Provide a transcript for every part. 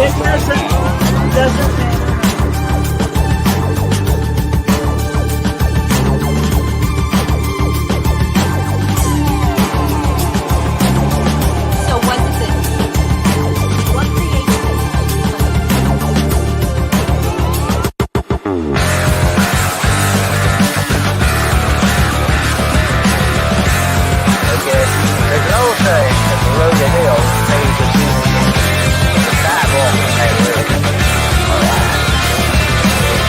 doesn't matter. So what is it? What creates There's an old saying that the road to hell is paved with human beings, but the sidewalk is made with alright.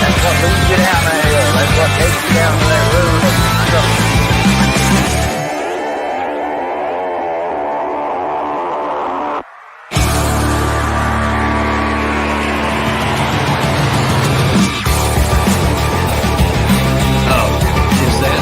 That's what moves you down that hill. That's what takes you down to that road of destruction. Is that?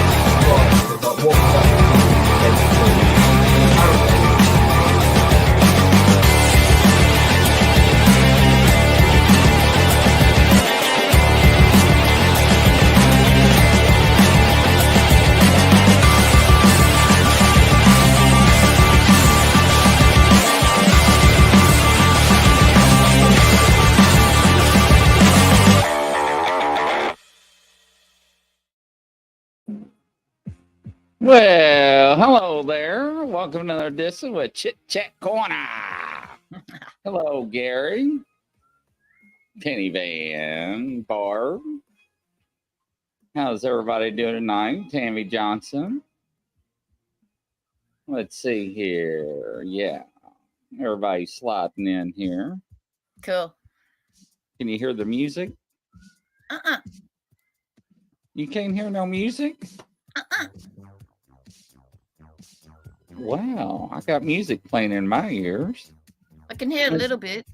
Well, hello there. Welcome to another edition with Chit Chat Corner. Hello, Gary, Penny Van, Barb. How's everybody doing tonight? Tammy Johnson. Let's see here. Yeah, everybody's sliding in here. cool? Can you hear the music? You can't hear no music? Wow, I got music playing in my ears. I can hear a little bit.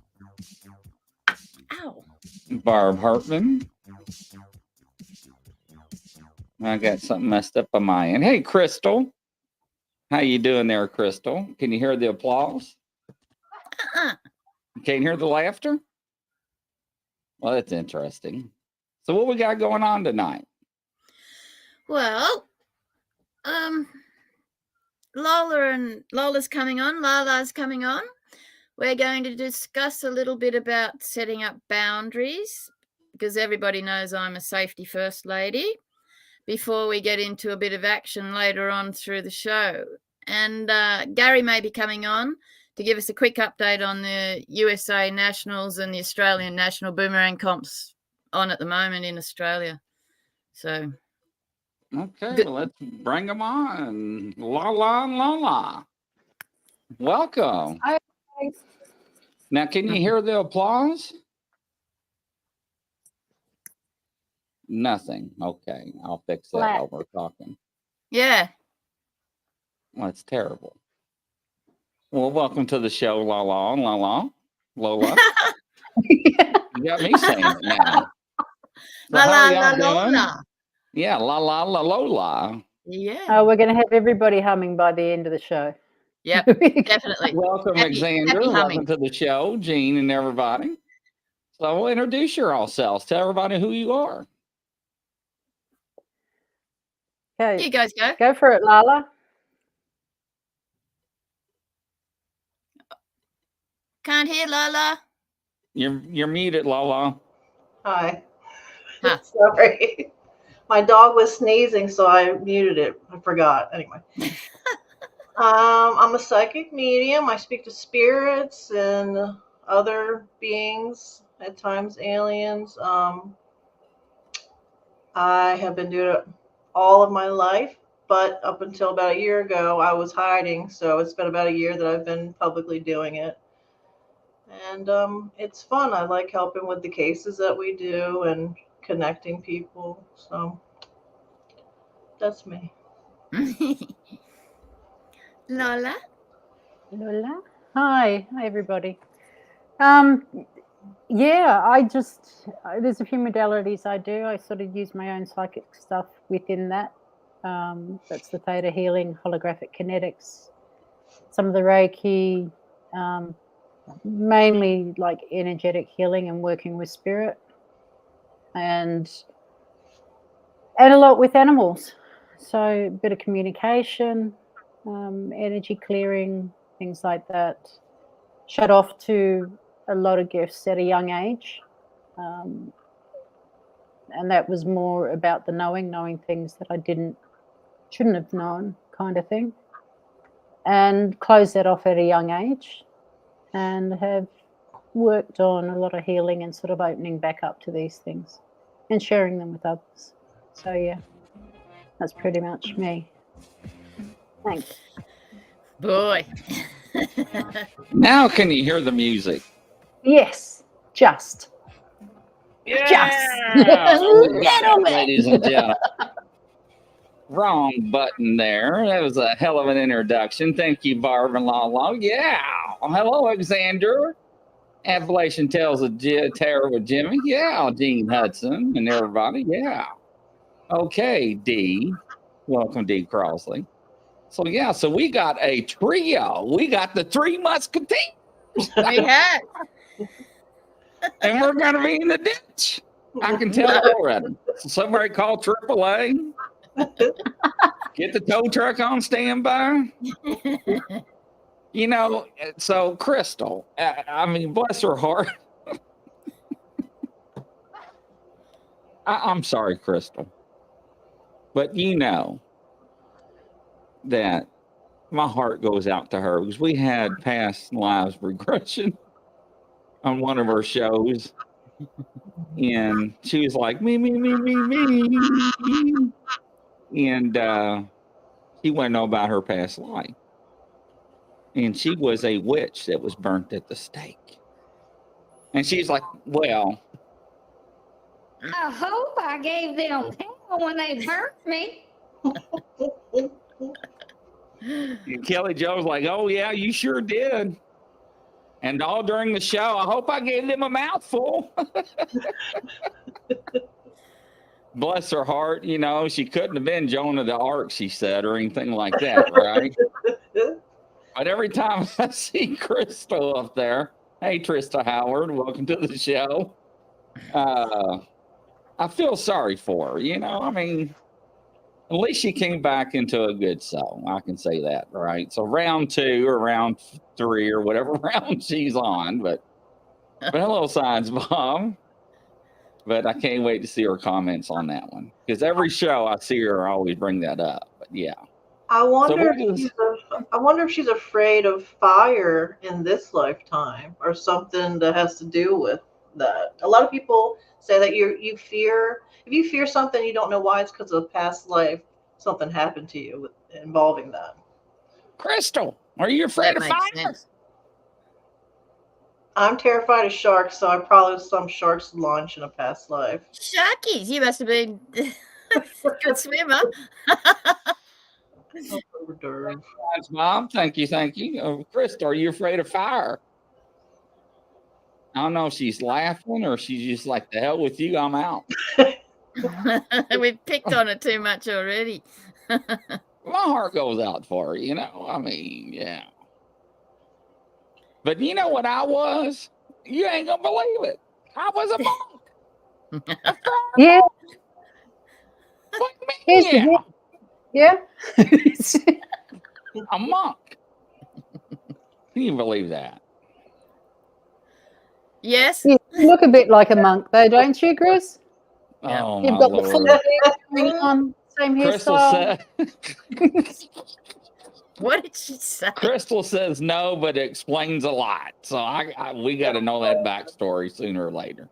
Ow. Barb Hartman. I got something messed up on my end. Hey, Crystal. How you doing there, Crystal? Can you hear the applause? You can't hear the laughter? Well, that's interesting. So what we got going on tonight? Well, Lola's coming on. Lala's coming on. We're going to discuss a little bit about setting up boundaries because everybody knows I'm a safety first lady before we get into a bit of action later on through the show. And Gary may be coming on to give us a quick update on the USA Nationals and the Australian National Boomerang comps on at the moment in Australia. So... Okay, Good. well, let's bring them on. Lola. Welcome. Hi. Now, can you hear the applause? Nothing. Okay, I'll fix that Flat. while we're talking. Yeah. Well, that's terrible. Well, welcome to the show, Lola. You got me saying it now. So La how la are la y'all doing? Lola. Yeah, Lola. Yeah. We're going to have everybody humming by the end of the show. Yep. Definitely. Welcome, Happy Alexander. humming. Welcome to the show, Gene and everybody. So we'll introduce yourselves. Tell everybody who you are. Okay, You guys go. go for it, Lala. Can't hear Lola. You're muted, Lola. Hi. Huh. Sorry. My dog was sneezing, so I muted it. I forgot. Anyway. I'm a psychic medium. I speak to spirits and other beings, at times aliens. I have been doing it all of my life, but up until about a year ago, I was hiding. So it's been about a year that I've been publicly doing it. And it's fun. I like helping with the cases that we do and connecting people. So that's me. Lola. Lola. Hi everybody. Yeah, there's a few modalities I do. I sort of use my own psychic stuff within that. That's the theta healing, holographic kinetics, some of the Reiki, mainly like energetic healing and working with spirit, and a lot with animals. So a bit of communication, energy clearing, things like that. Shut off to a lot of gifts at a young age. And that was more about the knowing things that I shouldn't have known, kind of thing. And closed that off at a young age, and have worked on a lot of healing and sort of opening back up to these things and sharing them with others. So yeah, that's pretty much me. Thanks. Boy. Now can you hear the music? Yes, just. Yeah, Little bit. ladies and gentlemen. Wrong button there. That was a hell of an introduction. Thank you, Barb and Lala. Yeah. Hello, Alexander. Appalachian Tales of Terror with Jimmy. Yeah, Dean Hudson and everybody. Yeah. Okay, D. Welcome, D. Crossley. So yeah, so we got a trio. We got the Three Musketeers. We have. And we're going to be in the ditch. I can tell already. So somebody call AAA. Get the tow truck on standby. You know, so Crystal, I mean, bless her heart. I'm sorry, Crystal. But you know that my heart goes out to her because we had past lives regression on one of our shows. And she was like, me. And she wanted to know about her past life. And she was a witch that was burnt at the stake. And she's like, well, I hope I gave them hell when they burnt me. and Kelly Joe's like, oh, yeah, you sure did. And all during the show, I hope I gave them a mouthful. Bless her heart. You know, she couldn't have been Joan of the Arc, she said, or anything like that, right? But every time I see Crystal up there, hey, Trista Howard, welcome to the show. I feel sorry for her, you know, I mean, at least she came back into a good soul. I can say that, right? So round 2 or round 3 or whatever round she's on, but hello, Science Bomb. But I can't wait to see her comments on that one because every show I see her, I always bring that up. But yeah. I wonder So if she's afraid of fire in this lifetime or something that has to do with that. A lot of people say that you fear, if you fear something, you don't know why. It's because of a past life, something happened to you involving that. Crystal, are you afraid That of makes fire? sense. I'm terrified of sharks, so I probably was some shark's lunch in a past life. Sharkies, you must have been a good swimmer. Science Bomb, thank you. Crystal, are you afraid of fire? I don't know if she's laughing or she's just like, the hell with you, I'm out. We've picked on it too much already. My heart goes out for her, you know. I mean, yeah. But you know what I was? You ain't gonna believe it. I was a monk. A friar Yeah. monk. Like me, Here's the yeah. Yeah. A monk. Can you believe that? Yes. You look a bit like a monk, though, don't you, Chris? Yeah. Oh, You've my got the full Lord. hair going on, same Crystal hairstyle. said, What did she say? Crystal says no, but it explains a lot. So we got to know that backstory sooner or later.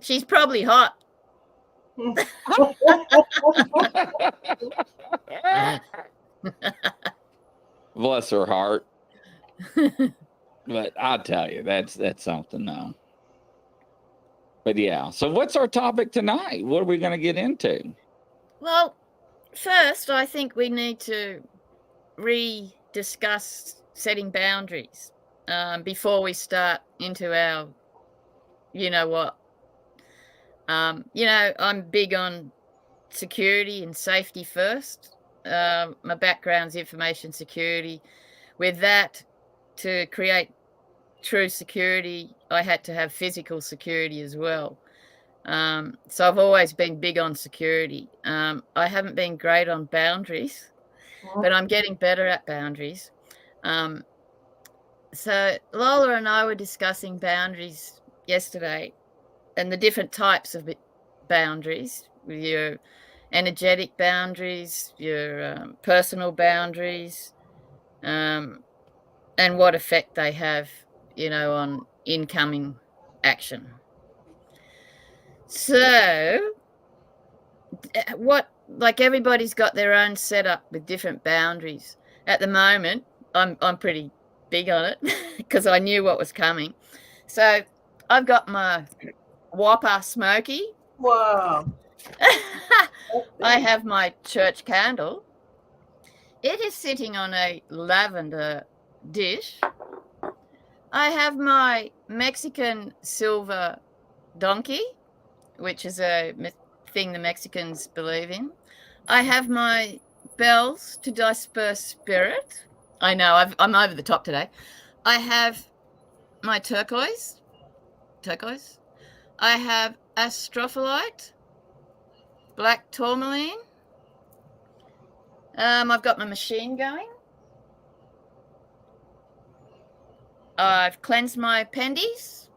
She's probably hot. Bless her heart. But I'll tell you, that's something though. But yeah, so what's our topic tonight? What are we going to get into? Well, first, I think we need to discuss setting boundaries before we start into our, you know what. You know, I'm big on security and safety first. My background's information security. With that, to create true security, I had to have physical security as well. So I've always been big on security. I haven't been great on boundaries, but I'm getting better at boundaries. So Lola and I were discussing boundaries yesterday and the different types of boundaries, your energetic boundaries, your personal boundaries, and what effect they have, on incoming action. So everybody's got their own setup with different boundaries. At the moment, I'm pretty big on it because I knew what was coming. So I've got my Whopper Smoky. Wow. I have my church candle. It is sitting on a lavender dish. I have my Mexican silver donkey, which is a thing the Mexicans believe in. I have my bells to disperse spirit. I know, I'm over the top today. I have my turquoise. I have astrophyllite, black tourmaline. I've got my machine going. I've cleansed my pendies.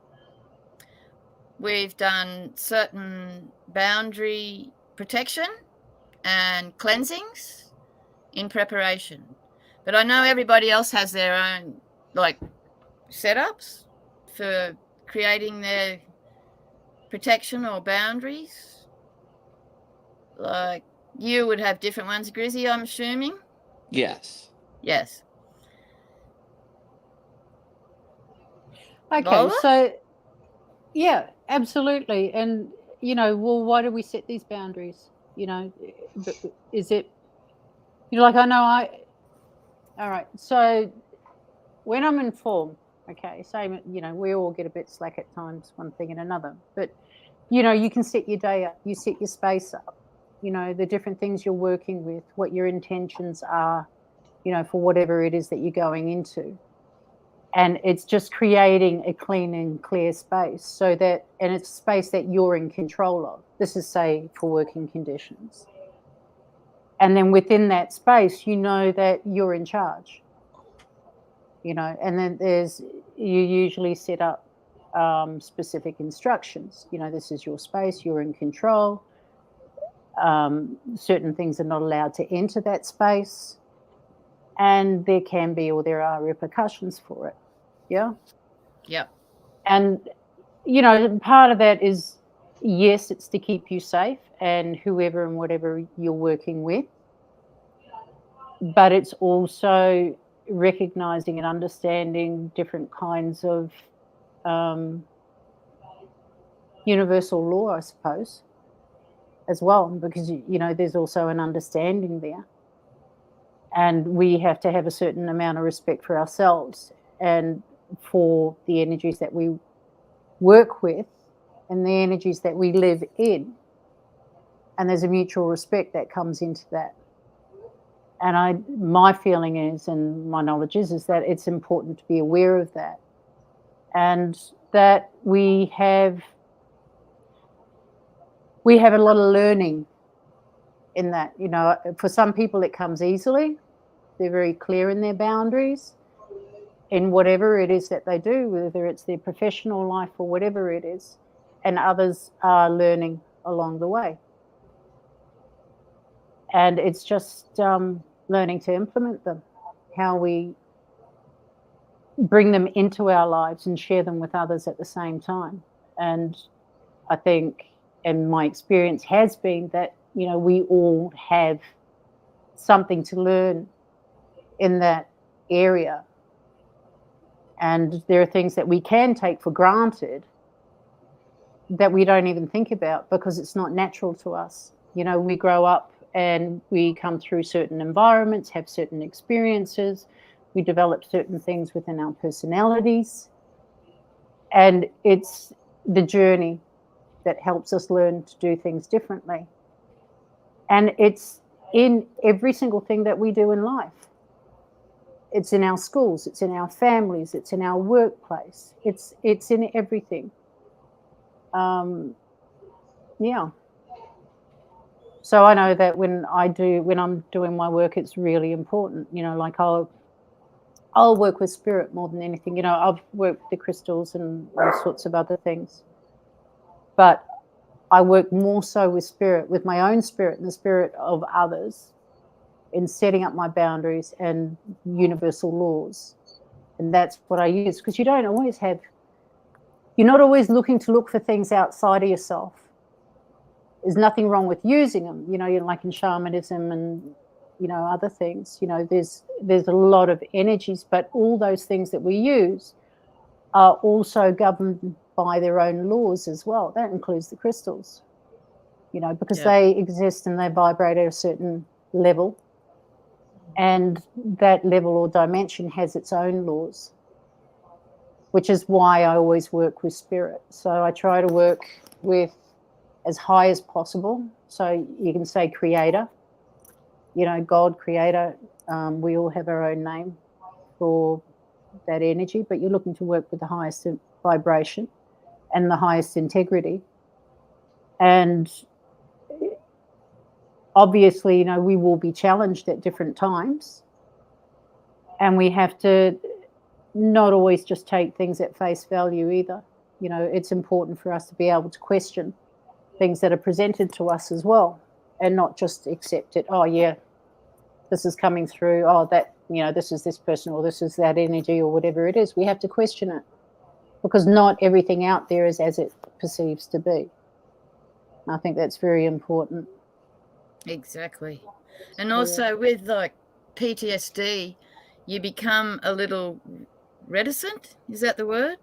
We've done certain boundary protection and cleansings in preparation. But I know everybody else has their own setups for creating their protection or boundaries. Like you would have different ones, Grizzy, I'm assuming? Yes. Yes. Okay, Lola? so yeah, absolutely. And well, why do we set these boundaries? Is it like I know all right. So when I'm in form, okay, same, we all get a bit slack at times, one thing and another. But you can set your day up, you set your space up, the different things you're working with, what your intentions are, for whatever it is that you're going into. And it's just creating a clean and clear space and it's a space that you're in control of. This is, say, for working conditions. And then within that space, that you're in charge, and then you usually set up specific instructions. This is your space, you're in control. Certain things are not allowed to enter that space. And there can be, or there are repercussions for it. Yeah. Yep. And, part of that is, yes, it's to keep you safe and whoever and whatever you're working with. But it's also recognizing and understanding different kinds of universal law, I suppose, as well, because, there's also an understanding there. And we have to have a certain amount of respect for ourselves and for the energies that we work with and the energies that we live in. And there's a mutual respect that comes into that. And my feeling is, and my knowledge is that it's important to be aware of that. And that we have a lot of learning in that. For some people it comes easily. They're very clear in their boundaries in whatever it is that they do, whether it's their professional life or whatever it is, and others are learning along the way. And it's just learning to implement them, how we bring them into our lives and share them with others at the same time. And I think, and my experience has been that, we all have something to learn in that area. And there are things that we can take for granted that we don't even think about because it's not natural to us. We grow up and we come through certain environments, have certain experiences, we develop certain things within our personalities. And it's the journey that helps us learn to do things differently. And it's in every single thing that we do in life. It's in our schools, it's in our families, it's in our workplace, it's in everything. Yeah. So I know that when I'm doing my work, it's really important. Like I'll work with spirit more than anything. You know, I've worked with the crystals and all sorts of other things. But I work more so with spirit, with my own spirit and the spirit of others, in setting up my boundaries and universal laws. And that's what I use, because you don't always have, you're not always looking to look for things outside of yourself. There's nothing wrong with using them, you know, like in shamanism and, you know, other things. You know, there's a lot of energies, but all those things that we use are also governed by their own laws as well. That includes the crystals, you know, because they exist and they vibrate at a certain level. And that level or dimension has its own laws, which is why I always work with spirit. So I try to work with as high as possible. So you can say creator, you know, God, creator. We all have our own name for that energy, but you're looking to work with the highest vibration and the highest integrity. And obviously, you know, we will be challenged at different times, and we have to not always just take things at face value either. You know, it's important for us to be able to question things that are presented to us as well, and not just accept it. Oh yeah, this is coming through. Oh, that, you know, this is this person or this is that energy or whatever it is. We have to question it, because not everything out there is as it perceives to be. I think that's very important. Exactly. And also with like PTSD, you become a little reticent. Is that the word?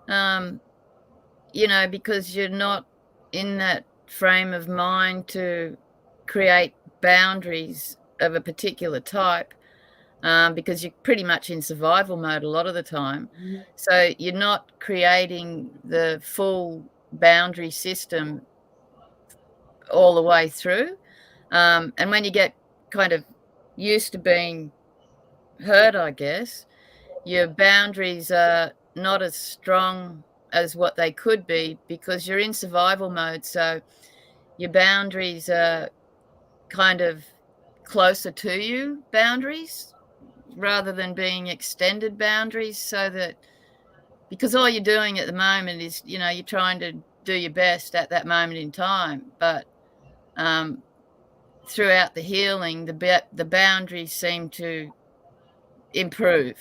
You know, because you're not in that frame of mind to create boundaries of a particular type, because you're pretty much in survival mode a lot of the time. So you're not creating the full boundary system all the way through. And when you get kind of used to being hurt, I guess, your boundaries are not as strong as what they could be, because you're in survival mode. So your boundaries are kind of closer to you boundaries rather than being extended boundaries, so that, because all you're doing at the moment is, you know, you're trying to do your best at that moment in time. But throughout the healing, the boundaries seem to improve.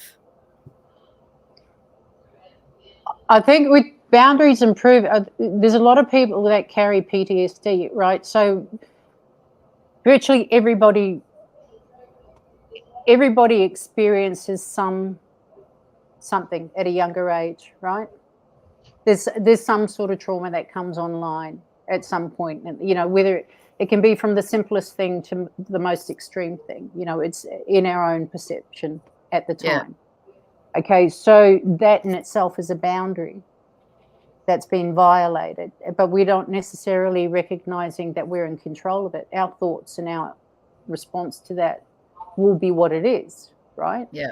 I think with boundaries improve, there's a lot of people that carry PTSD, right? So virtually everybody experiences something at a younger age, right? There's some sort of trauma that comes online at some point, and you know, whether it can be from the simplest thing to the most extreme thing. You know, it's in our own perception at the time. Okay, so that in itself is a boundary that's been violated, but we don't necessarily recognizing that we're in control of it. Our thoughts and our response to that will be what it is, right? Yeah.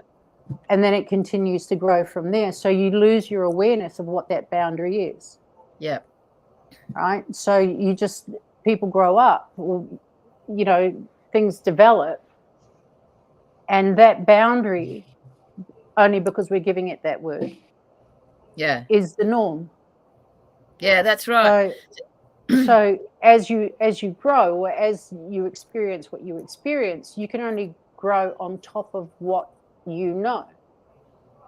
And then it continues to grow from there. So you lose your awareness of what that boundary is. Yeah. Right. So you just, people grow up, or, you know, things develop, and that boundary, only because we're giving it that word, is the norm. Yeah, that's right. So as you grow, or as you experience what you experience, you can only grow on top of what you know.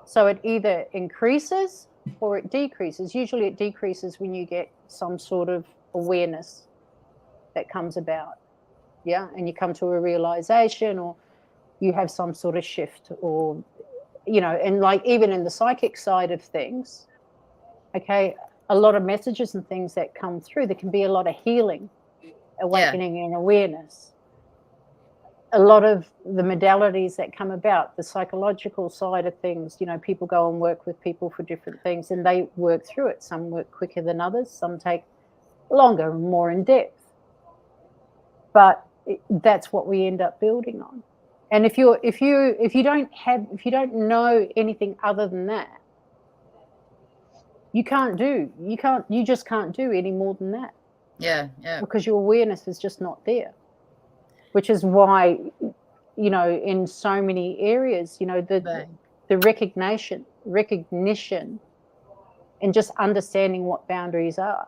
So it either increases or it decreases. Usually it decreases when you get some sort of awareness that comes about. Yeah. And you come to a realization, or you have some sort of shift, or, you know, and like even in the psychic side of things, okay, a lot of messages and things that come through, there can be a lot of healing, awakening and awareness. A lot of the modalities that come about, the psychological side of things, you know, people go and work with people for different things and they work through it. Some work quicker than others, some take longer and more in depth. But that's what we end up building on. And if you don't know anything other than that, you just can't do any more than that. Yeah. Because your awareness is just not there. Which is why, you know, in so many areas, you know, the recognition and just understanding what boundaries are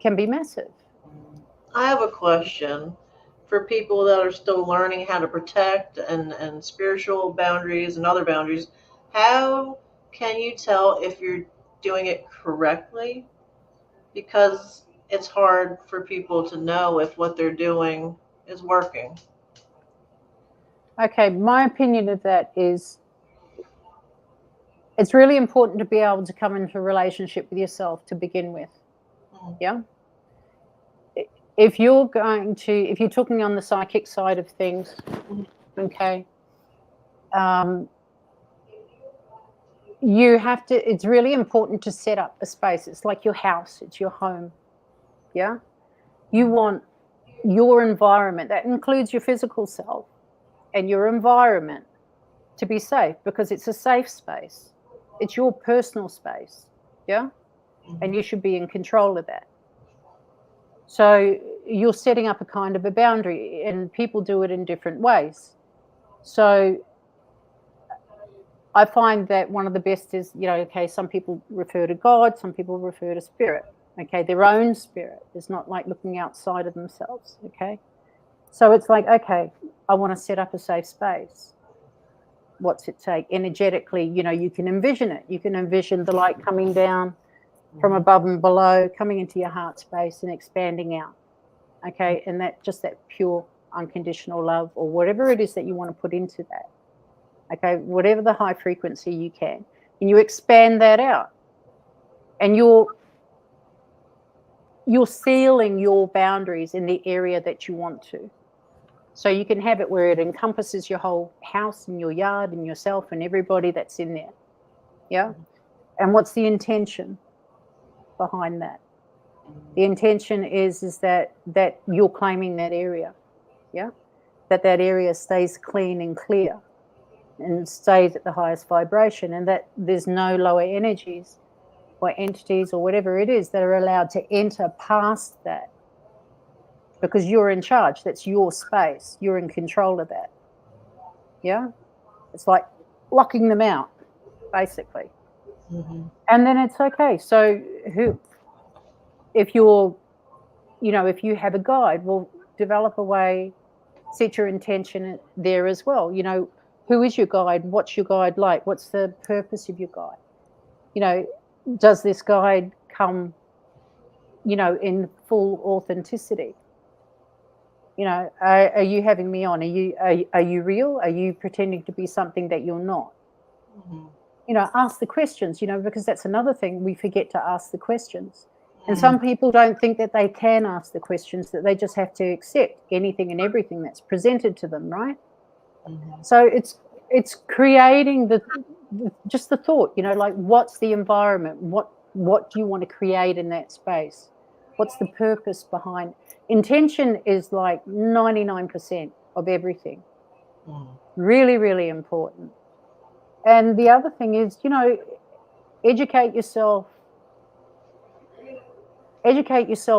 can be massive. I have a question for people that are still learning how to protect and spiritual boundaries and other boundaries. How can you tell if you're doing it correctly? Because it's hard for people to know if what they're doing is working. Okay, my opinion of that is it's really important to be able to come into a relationship with yourself to begin with. Yeah. If you're talking on the psychic side of things, okay, you have to, it's really important to set up a space. It's like your house, it's your home. Yeah. You want your environment, that includes your physical self and your environment, to be safe, because it's a safe space. It's your personal space. Yeah. And you should be in control of that. So you're setting up a kind of a boundary, and people do it in different ways. So I find that one of the best is, okay, some people refer to God, some people refer to spirit, okay, their own spirit. It's not like looking outside of themselves, okay? So it's like, okay, I want to set up a safe space. What's it take? Energetically, you can envision it. You can envision the light coming down from above and below, coming into your heart space and expanding out. Okay, and that pure unconditional love, or whatever it is that you want to put into that. Okay, whatever the high frequency you can, and you expand that out, and you're sealing your boundaries in the area that you want to. So you can have it where it encompasses your whole house and your yard and yourself and everybody that's in there. Yeah, and what's the intention behind that? The intention is that you're claiming that area, yeah, that area stays clean and clear and stays at the highest vibration, and that there's no lower energies or entities or whatever it is that are allowed to enter past that, because you're in charge. That's your space. You're in control of that. Yeah, it's like locking them out, basically. And then it's okay. So if you have a guide, well, develop a way, set your intention there as well. Who is your guide? What's your guide like? What's the purpose of your guide? Does this guide come, in full authenticity? Are you having me on? Are you real? Are you pretending to be something that you're not? Ask the questions, because that's another thing. We forget to ask the questions. And some people don't think that they can ask the questions, that they just have to accept anything and everything that's presented to them, right? So it's creating just the thought, like, what's the environment? What do you want to create in that space? What's the purpose behind? Intention is like 99% of everything. Really, really important. And the other thing is, educate yourself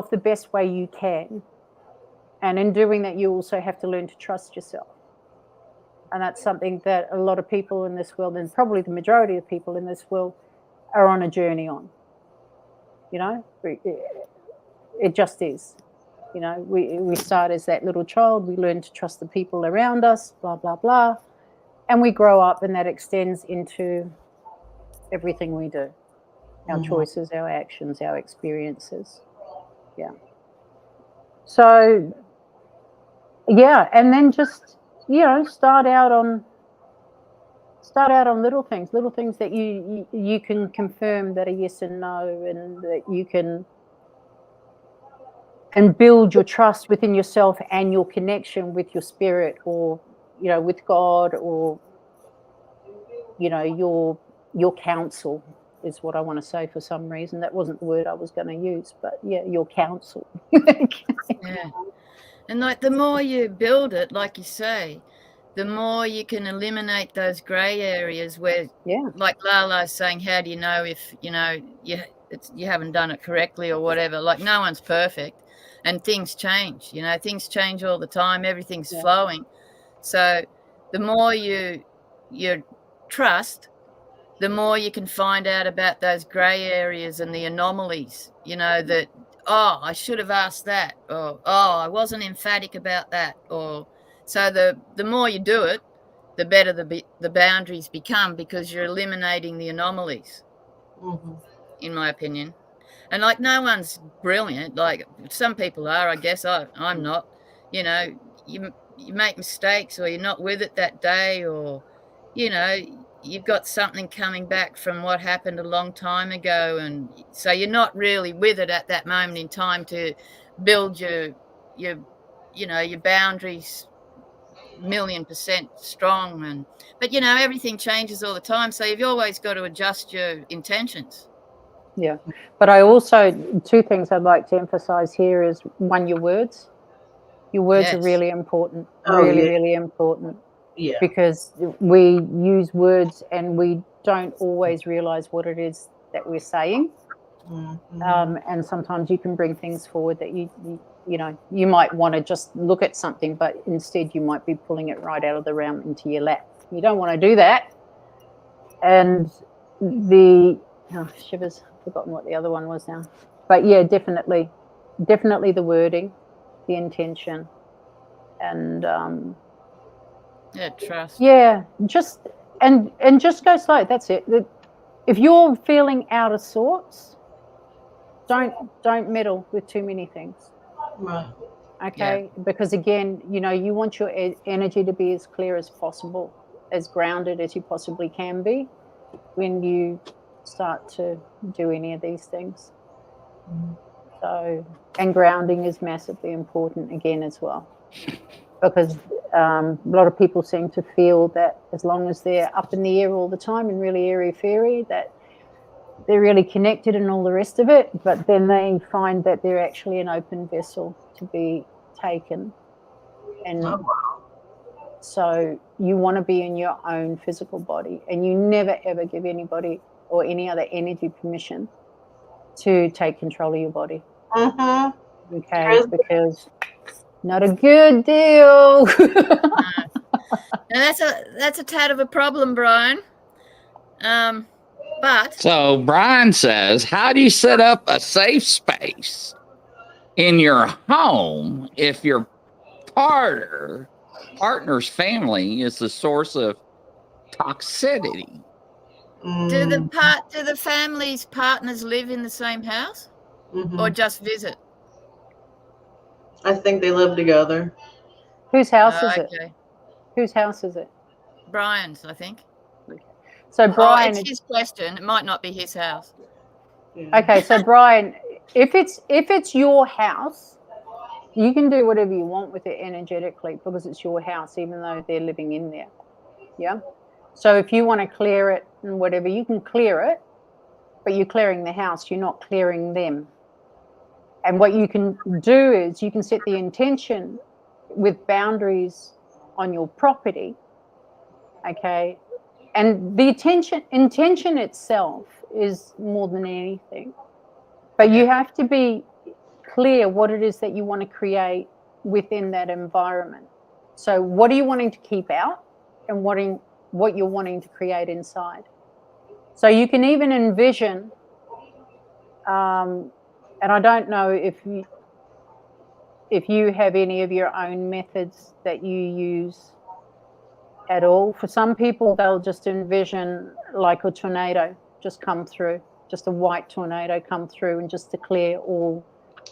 the best way you can. And in doing that, you also have to learn to trust yourself. And that's something that a lot of people in this world, and probably the majority of people in this world, are on a journey on. It just is. We start as that little child, we learn to trust the people around us, blah, blah, blah. And we grow up, and that extends into everything we do. Our choices, our actions, our experiences. Yeah. So, yeah, and then just, start out on little things that you can confirm that are yes and no, and that you can, and build your trust within yourself and your connection with your spirit, or, with God, or, your counsel is what I want to say. For some reason, that wasn't the word I was going to use, but yeah, your counsel. Yeah. And like, the more you build it, like you say, the more you can eliminate those grey areas where, like Lala's saying, how do you know if, you haven't done it correctly or whatever? Like, no one's perfect, and things change. Things change all the time. Everything's flowing. So the more you trust, the more you can find out about those grey areas and the anomalies, that, oh, I should have asked that, or, oh, I wasn't emphatic about that. Or so the more you do it, the better the boundaries become, because you're eliminating the anomalies, in my opinion. And like, no one's brilliant. Like, some people are, I guess. I'm not. You make mistakes, or you're not with it that day, or you've got something coming back from what happened a long time ago, and so you're not really with it at that moment in time to build your boundaries 1,000,000% strong. But everything changes all the time, so you've always got to adjust your intentions. Yeah, but I also, two things I'd like to emphasize here is, one, your words. Your words are Yes. really important, Oh, really, yeah. really important, Yeah. because we use words and we don't always realize what it is that we're saying. And sometimes you can bring things forward that you might want to just look at something, but instead you might be pulling it right out of the realm into your lap. You don't want to do that. And shivers, I've forgotten what the other one was now. But yeah, definitely the wording, the intention, and trust. yeah, just just go slow. That's it. If you're feeling out of sorts, don't meddle with too many things. Right. Okay, because again, you want your energy to be as clear as possible, as grounded as you possibly can be when you start to do any of these things. So, and grounding is massively important again as well, because a lot of people seem to feel that as long as they're up in the air all the time and really airy-fairy, that they're really connected and all the rest of it, but then they find that they're actually an open vessel to be taken. And so you want to be in your own physical body, and you never ever give anybody or any other energy permission to take control of your body. Okay, because not a good deal. Now that's a tad of a problem, Brian. But so Brian says, how do you set up a safe space in your home if your partner's family is the source of toxicity? do the family's partners live in the same house, or just visit? I think they live together. Whose house is it? Whose house is it? Brian's, I think. So Brian, it's his question. It might not be his house. Okay, so Brian, if it's your house, you can do whatever you want with it energetically, because it's your house, even though they're living in there. Yeah. So if you want to clear it and whatever, you can clear it, but you're clearing the house. You're not clearing them. And what you can do is you can set the intention with boundaries on your property. Okay. And the intention itself is more than anything. But you have to be clear what it is that you want to create within that environment. So what are you wanting to keep out, and what you're wanting to create inside. So you can even envision, and I don't know if you have any of your own methods that you use at all. For some people, they'll just envision like a tornado just come through, just a white tornado come through, and just to clear all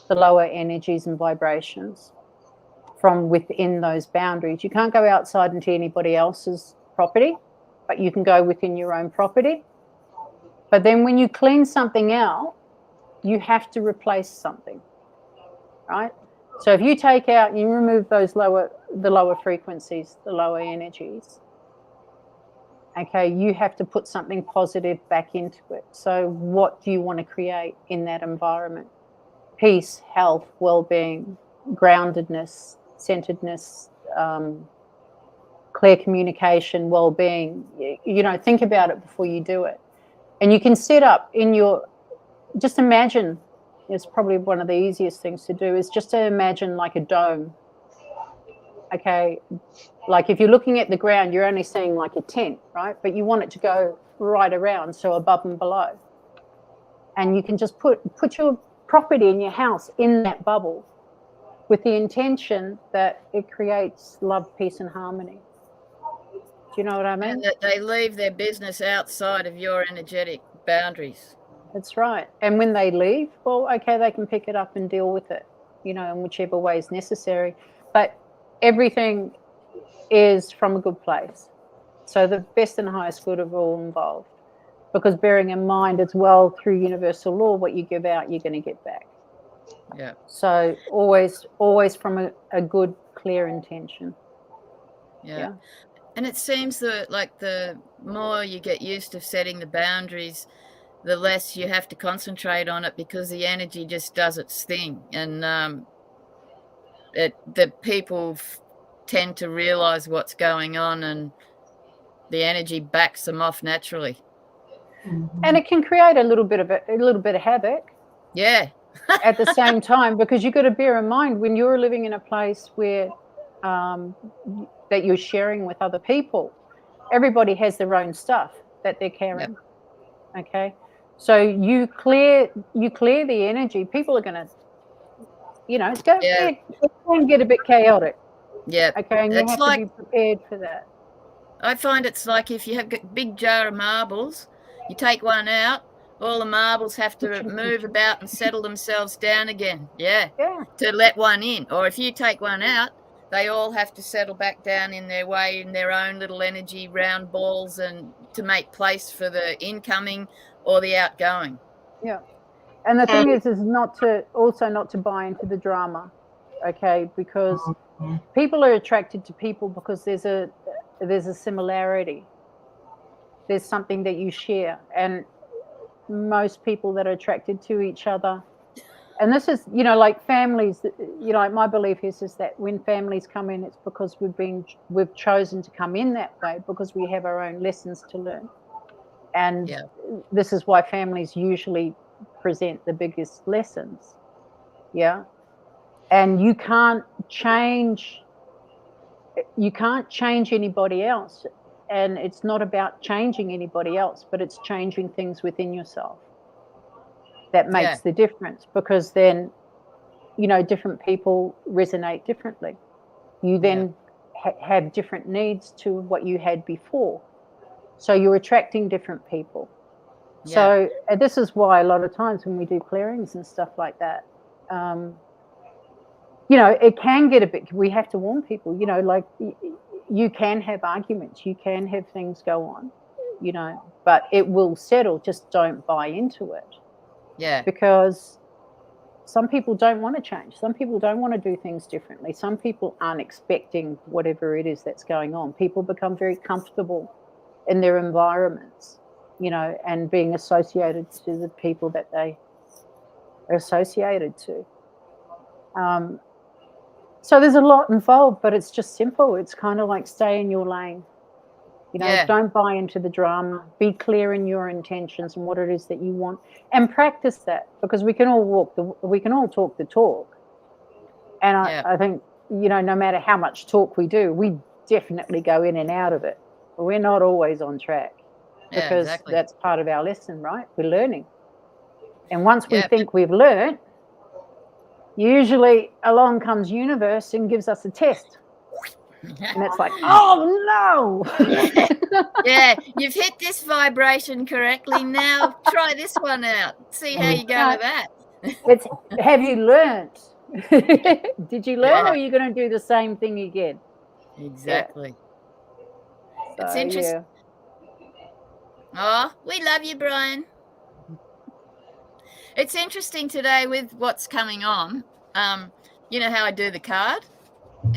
the lower energies and vibrations from within those boundaries. You can't go outside into anybody else's property, but you can go within your own property. But then when you clean something out, you have to replace something, right? So if you take out, you remove the lower frequencies, the lower energies, okay, you have to put something positive back into it. So what do you want to create in that environment? Peace, health, well-being, groundedness, centeredness, clear communication, well-being. Think about it before you do it. And you can set up just imagine, it's probably one of the easiest things to do, is just to imagine like a dome. Okay, like if you're looking at the ground, you're only seeing like a tent, right? But you want it to go right around, so above and below. And you can just put your property in your house in that bubble with the intention that it creates love, peace, and harmony. Do you know what I mean? And that they leave their business outside of your energetic boundaries. That's right. And when they leave, well, okay, they can pick it up and deal with it, in whichever way is necessary. But everything is from a good place. So the best and highest good of all involved. Because bearing in mind as well, through universal law, what you give out, you're going to get back. Yeah. So always from a good, clear intention. Yeah. And it seems that like the more you get used to setting the boundaries, the less you have to concentrate on it, because the energy just does its thing. And the people tend to realize what's going on, and the energy backs them off naturally. And it can create a little bit of havoc. Yeah. At the same time, because you've got to bear in mind when you're living in a place where that you're sharing with other people, everybody has their own stuff that they're carrying. Yep. Okay, so you clear the energy. People are going to, it's going to get a bit chaotic. Yeah. Okay, and you have to be prepared for that. I find it's like if you have a big jar of marbles, you take one out, all the marbles have to move about and settle themselves down again. Yeah. To let one in. Or if you take one out, they all have to settle back down in their way, in their own little energy round balls, and to make place for the incoming or the outgoing. Yeah. And the thing is not to buy into the drama. Okay, because people are attracted to people because there's a similarity. There's something that you share, and most people that are attracted to each other, and this is like families, like my belief is that when families come in, it's because we've chosen to come in that way because we have our own lessons to learn. And this is why families usually present the biggest lessons. And you can't change anybody else. And it's not about changing anybody else, but it's changing things within yourself that makes the difference, because then, different people resonate differently. You then have different needs to what you had before. So you're attracting different people. So this is why a lot of times when we do clearings and stuff like that, it can get a bit, we have to warn people, like you can have arguments, you can have things go on, but it will settle. Just don't buy into it. Yeah. Because some people don't want to change. Some people don't want to do things differently. Some people aren't expecting whatever it is that's going on. People become very comfortable in their environments, and being associated to the people that they are associated to. So there's a lot involved, but it's just simple. It's kind of like stay in your lane. Don't buy into the drama. Be clear in your intentions and what it is that you want, and practice that, because we can all talk the talk. And I think, no matter how much talk we do, we definitely go in and out of it. But we're not always on track, because that's part of our lesson, right? We're learning. And once we think we've learned, usually along comes universe and gives us a test. And it's like, oh no. Yeah, you've hit this vibration correctly. Now try this one out. See how you go with that. It's, have you learned? Did you learn, or are you going to do the same thing again? Exactly. So, it's interesting. Oh, we love you, Brian. It's interesting today with what's coming on. You know how I do the card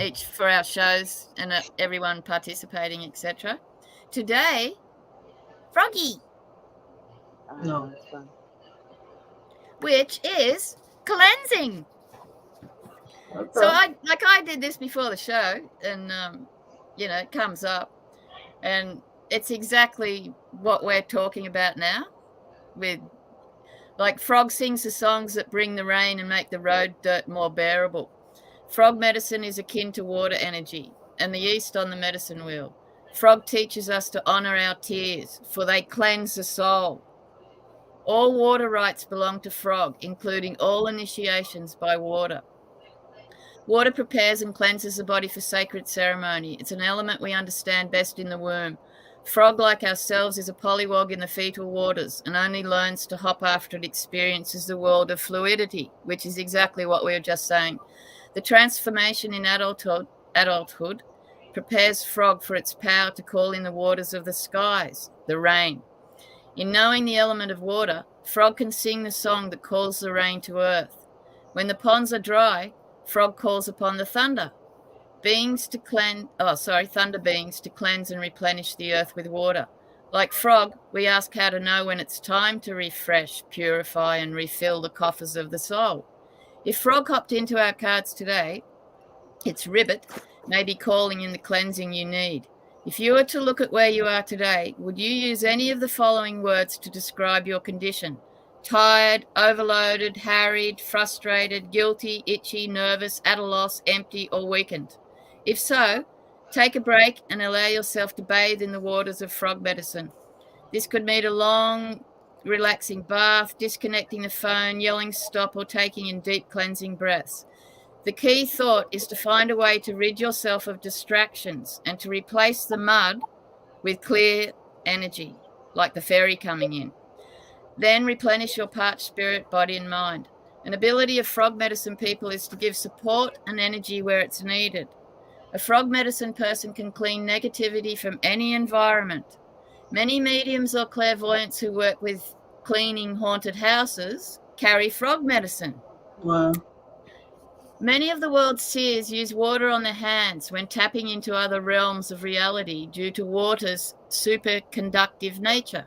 each for our shows and everyone participating, etc. Today, Froggy. No. Which is cleansing. Okay. So I did this before the show, and it comes up, and it's exactly what we're talking about now. With like Frog sings the songs that bring the rain and make the road dirt more bearable. Frog medicine is akin to water energy and the yeast on the medicine wheel. Frog teaches us to honor our tears, for they cleanse the soul. All water rites belong to Frog, including all initiations by water. Water prepares and cleanses the body for sacred ceremony. It's an element we understand best in the womb. Frog, like ourselves, is a pollywog in the fetal waters and only learns to hop after it experiences the world of fluidity, which is exactly what we were just saying. The transformation in adulthood prepares Frog for its power to call in the waters of the skies, the rain. In knowing the element of water, Frog can sing the song that calls the rain to earth. When the ponds are dry, Frog calls upon the thunder beings to thunder beings to cleanse and replenish the earth with water. Like Frog, we ask how to know when it's time to refresh, purify, and refill the coffers of the soul. If Frog hopped into our cards today, its ribbit may be calling in the cleansing you need. If you were to look at where you are today, would you use any of the following words to describe your condition? Tired, overloaded, harried, frustrated, guilty, itchy, nervous, at a loss, empty, or weakened? If so, take a break and allow yourself to bathe in the waters of Frog medicine. This could mean a long, relaxing bath, disconnecting the phone, yelling stop, or taking in deep cleansing breaths. The key thought is to find a way to rid yourself of distractions and to replace the mud with clear energy, like the fairy coming in. Then replenish your parched spirit, body, and mind. An ability of Frog medicine people is to give support and energy where it's needed. A Frog medicine person can clean negativity from any environment. Many mediums or clairvoyants who work with cleaning haunted houses carry Frog medicine. Wow. Many of the world's seers use water on their hands when tapping into other realms of reality due to water's superconductive nature.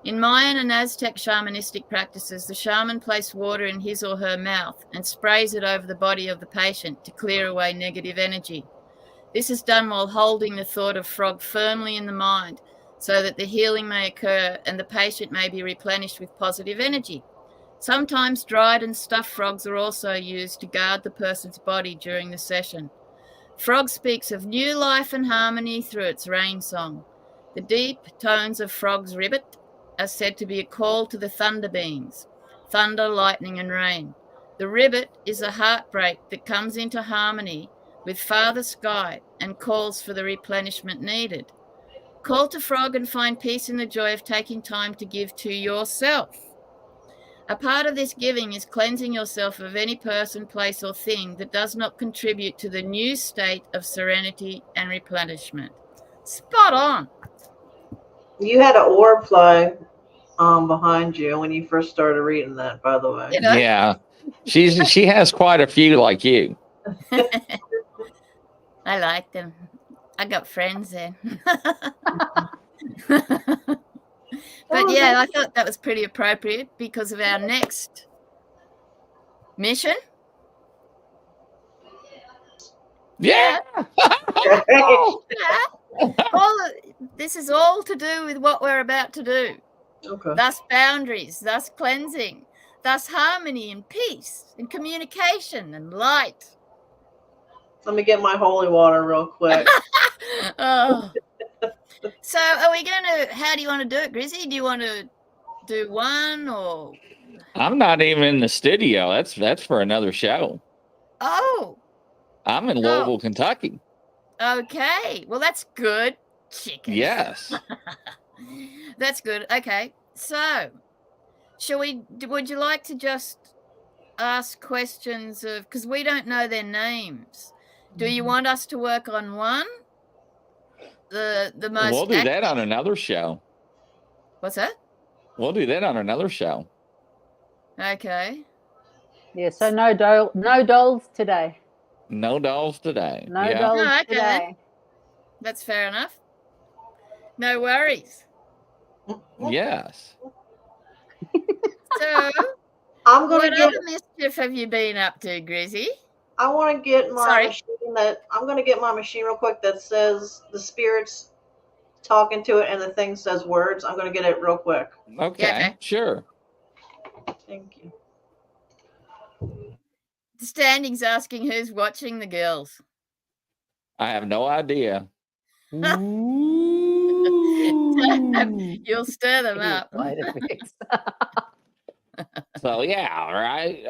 In Mayan and Aztec shamanistic practices, the shaman places water in his or her mouth and sprays it over the body of the patient to clear away negative energy. This is done while holding the thought of Frog firmly in the mind so that the healing may occur and the patient may be replenished with positive energy. Sometimes dried and stuffed frogs are also used to guard the person's body during the session. Frog speaks of new life and harmony through its rain song. The deep tones of Frog's ribbit are said to be a call to the thunder beings, thunder, lightning, and rain. The ribbit is a heartbreak that comes into harmony with Father Sky and calls for the replenishment needed. Call to Frog and find peace in the joy of taking time to give to yourself. A part of this giving is cleansing yourself of any person, place, or thing that does not contribute to the new state of serenity and replenishment. Spot on. You had an orb fly behind you when you first started reading that, by the way. You know? Yeah. She has quite a few like you. I like them. I got friends there. But yeah, I thought that was pretty appropriate because of our next mission. Yeah. This is all to do with what we're about to do. Okay. Thus boundaries, thus cleansing, thus harmony and peace and communication and light. Let me get my holy water real quick. Oh. So are we going to, how do you want to do it, Grizzy? Do you want to do one or? I'm not even in the studio. That's for another show. Oh. I'm in Louisville, Kentucky. Okay. Well, that's good. Chicken. Yes. That's good. Okay. So would you like to just ask questions of, because we don't know their names. Do you want us to work on one? The most. We'll do that on another show. What's that? We'll do that on another show. Okay. Yeah, so no dolls today. No dolls today. No dolls okay, today. That's fair enough. No worries. Yes. So, I'm gonna what get. other mischief have you been up to, Grizzy? I want to get my Sorry. machine I'm gonna get my machine real quick that says the spirits talking to it and the thing says words. I'm gonna get it real quick. Okay. Yeah, okay. Sure. Thank you. Standing's asking who's watching the girls. I have no idea. You'll stir them Idiot up. side effects. So yeah, right.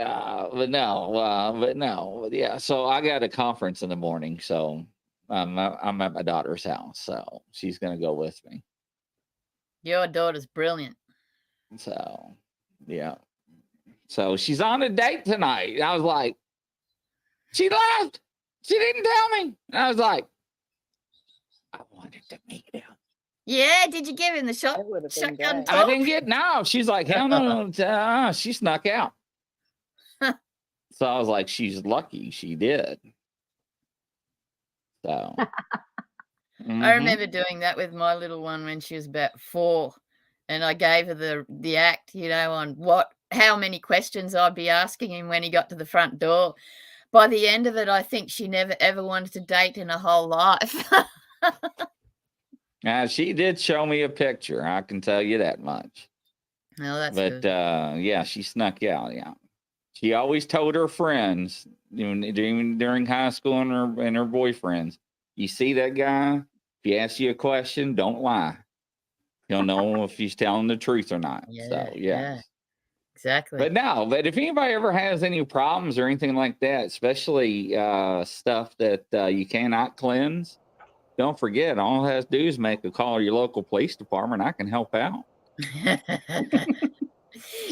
But yeah. So I got a conference in the morning, so I'm at my daughter's house, so she's gonna go with me. Your daughter's brilliant. So yeah. So she's on a date tonight. I was like, she left. She didn't tell me. And I was like, I wanted to meet him. Yeah, did you give him the That would have been shotgun great. I talk? didn't get no. She's like, hell no. She snuck out. So I was like, she's lucky she did. So I remember doing that with my little one when she was about 4, and I gave her the act, on how many questions I'd be asking him when he got to the front door. By the end of it, I think she never ever wanted to date in her whole life. she did show me a picture. I can tell you that much. No, that's But good. yeah, she snuck out. Yeah, she always told her friends, even during high school and her boyfriends, you see that guy, if he asks you a question, don't lie. You'll know if he's telling the truth or not. So Yeah, exactly. But if anybody ever has any problems or anything like that, especially stuff that you cannot cleanse, don't forget, all it has to do is make a call to your local police department. I can help out.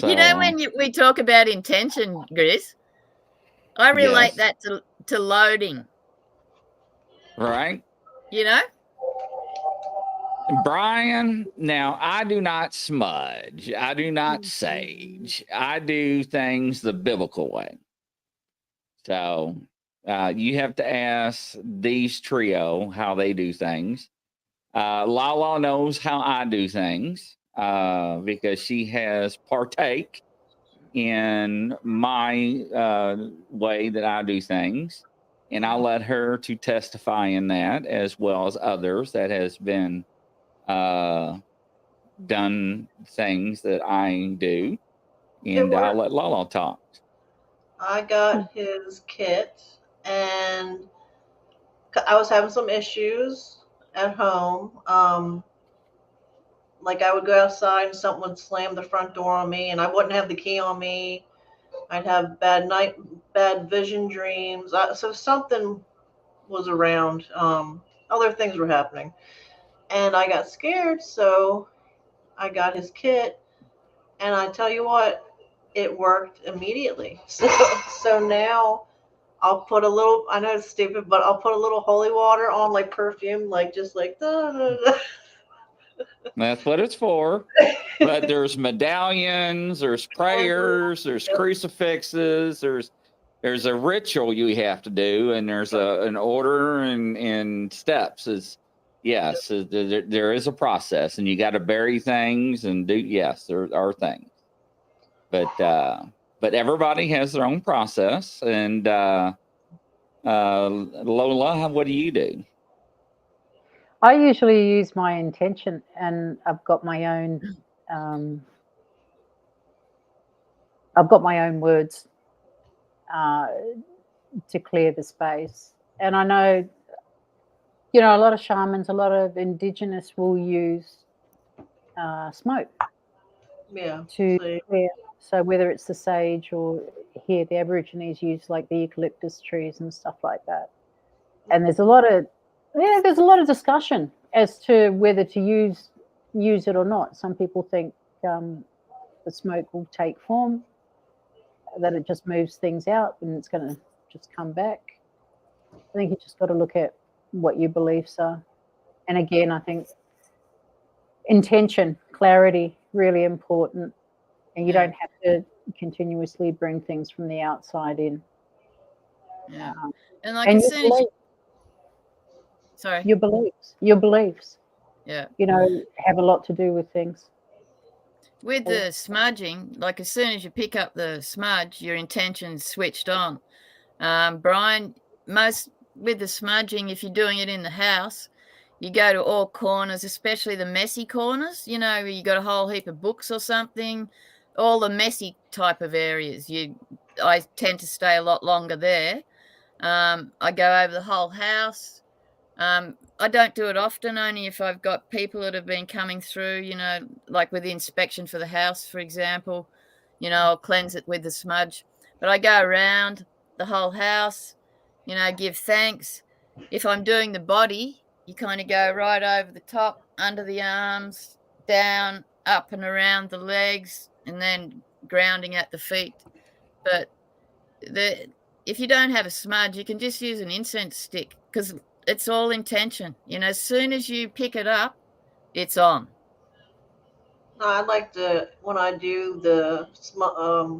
When we talk about intention, Gris, I relate Yes. that to loading. Right. Brian, now I do not smudge. I do not sage. I do things the biblical way. So you have to ask these trio how they do things. Lala knows how I do things because she has partake in my way that I do things. And I'll let her to testify in that, as well as others that has been done things that I do. And I'll let Lala talk. I got his kit, and I was having some issues at home. Like I would go outside and something would slam the front door on me, and I wouldn't have the key on me. I'd have bad vision dreams. So something was around. Other things were happening, and I got scared. So I got his kit, and I tell you what, it worked immediately. So now I'll put a little. I know it's stupid, but I'll put a little holy water on, like perfume, like just like da, da, da. That's what it's for. But there's medallions, there's prayers, there's crucifixes, there's a ritual you have to do, and there's an order and steps. Yes, there is a process, and you got to bury things and do. Yes, there are things, but everybody has their own process. And Lola, what do you do? I usually use my intention, and I've got my own. I've got my own words to clear the space, and I know, a lot of shamans, a lot of indigenous will use smoke to clear. So whether it's the sage or here the Aborigines use like the eucalyptus trees and stuff like that. And there's a lot of discussion as to whether to use it or not. Some people think the smoke will take form, that it just moves things out and it's going to just come back. I think you just got to look at what your beliefs are. And again, I think intention, clarity, really important. And you don't have to continuously bring things from the outside in. Yeah. And like and as soon as your beliefs, yeah, have a lot to do with things. With the smudging, like as soon as you pick up the smudge, your intention's switched on. Brian, with the smudging, if you're doing it in the house, you go to all corners, especially the messy corners, where you got a whole heap of books or something, all the messy type of areas. You I tend to stay a lot longer there. I go over the whole house. I don't do it often, only if I've got people that have been coming through, like with the inspection for the house, for example. I'll cleanse it with the smudge. But I go around the whole house, give thanks. If I'm doing the body, you kind of go right over the top, under the arms, down, up and around the legs, and then grounding at the feet. But if you don't have a smudge, you can just use an incense stick because it's all intention. As soon as you pick it up, it's on. No, I like to, when I do the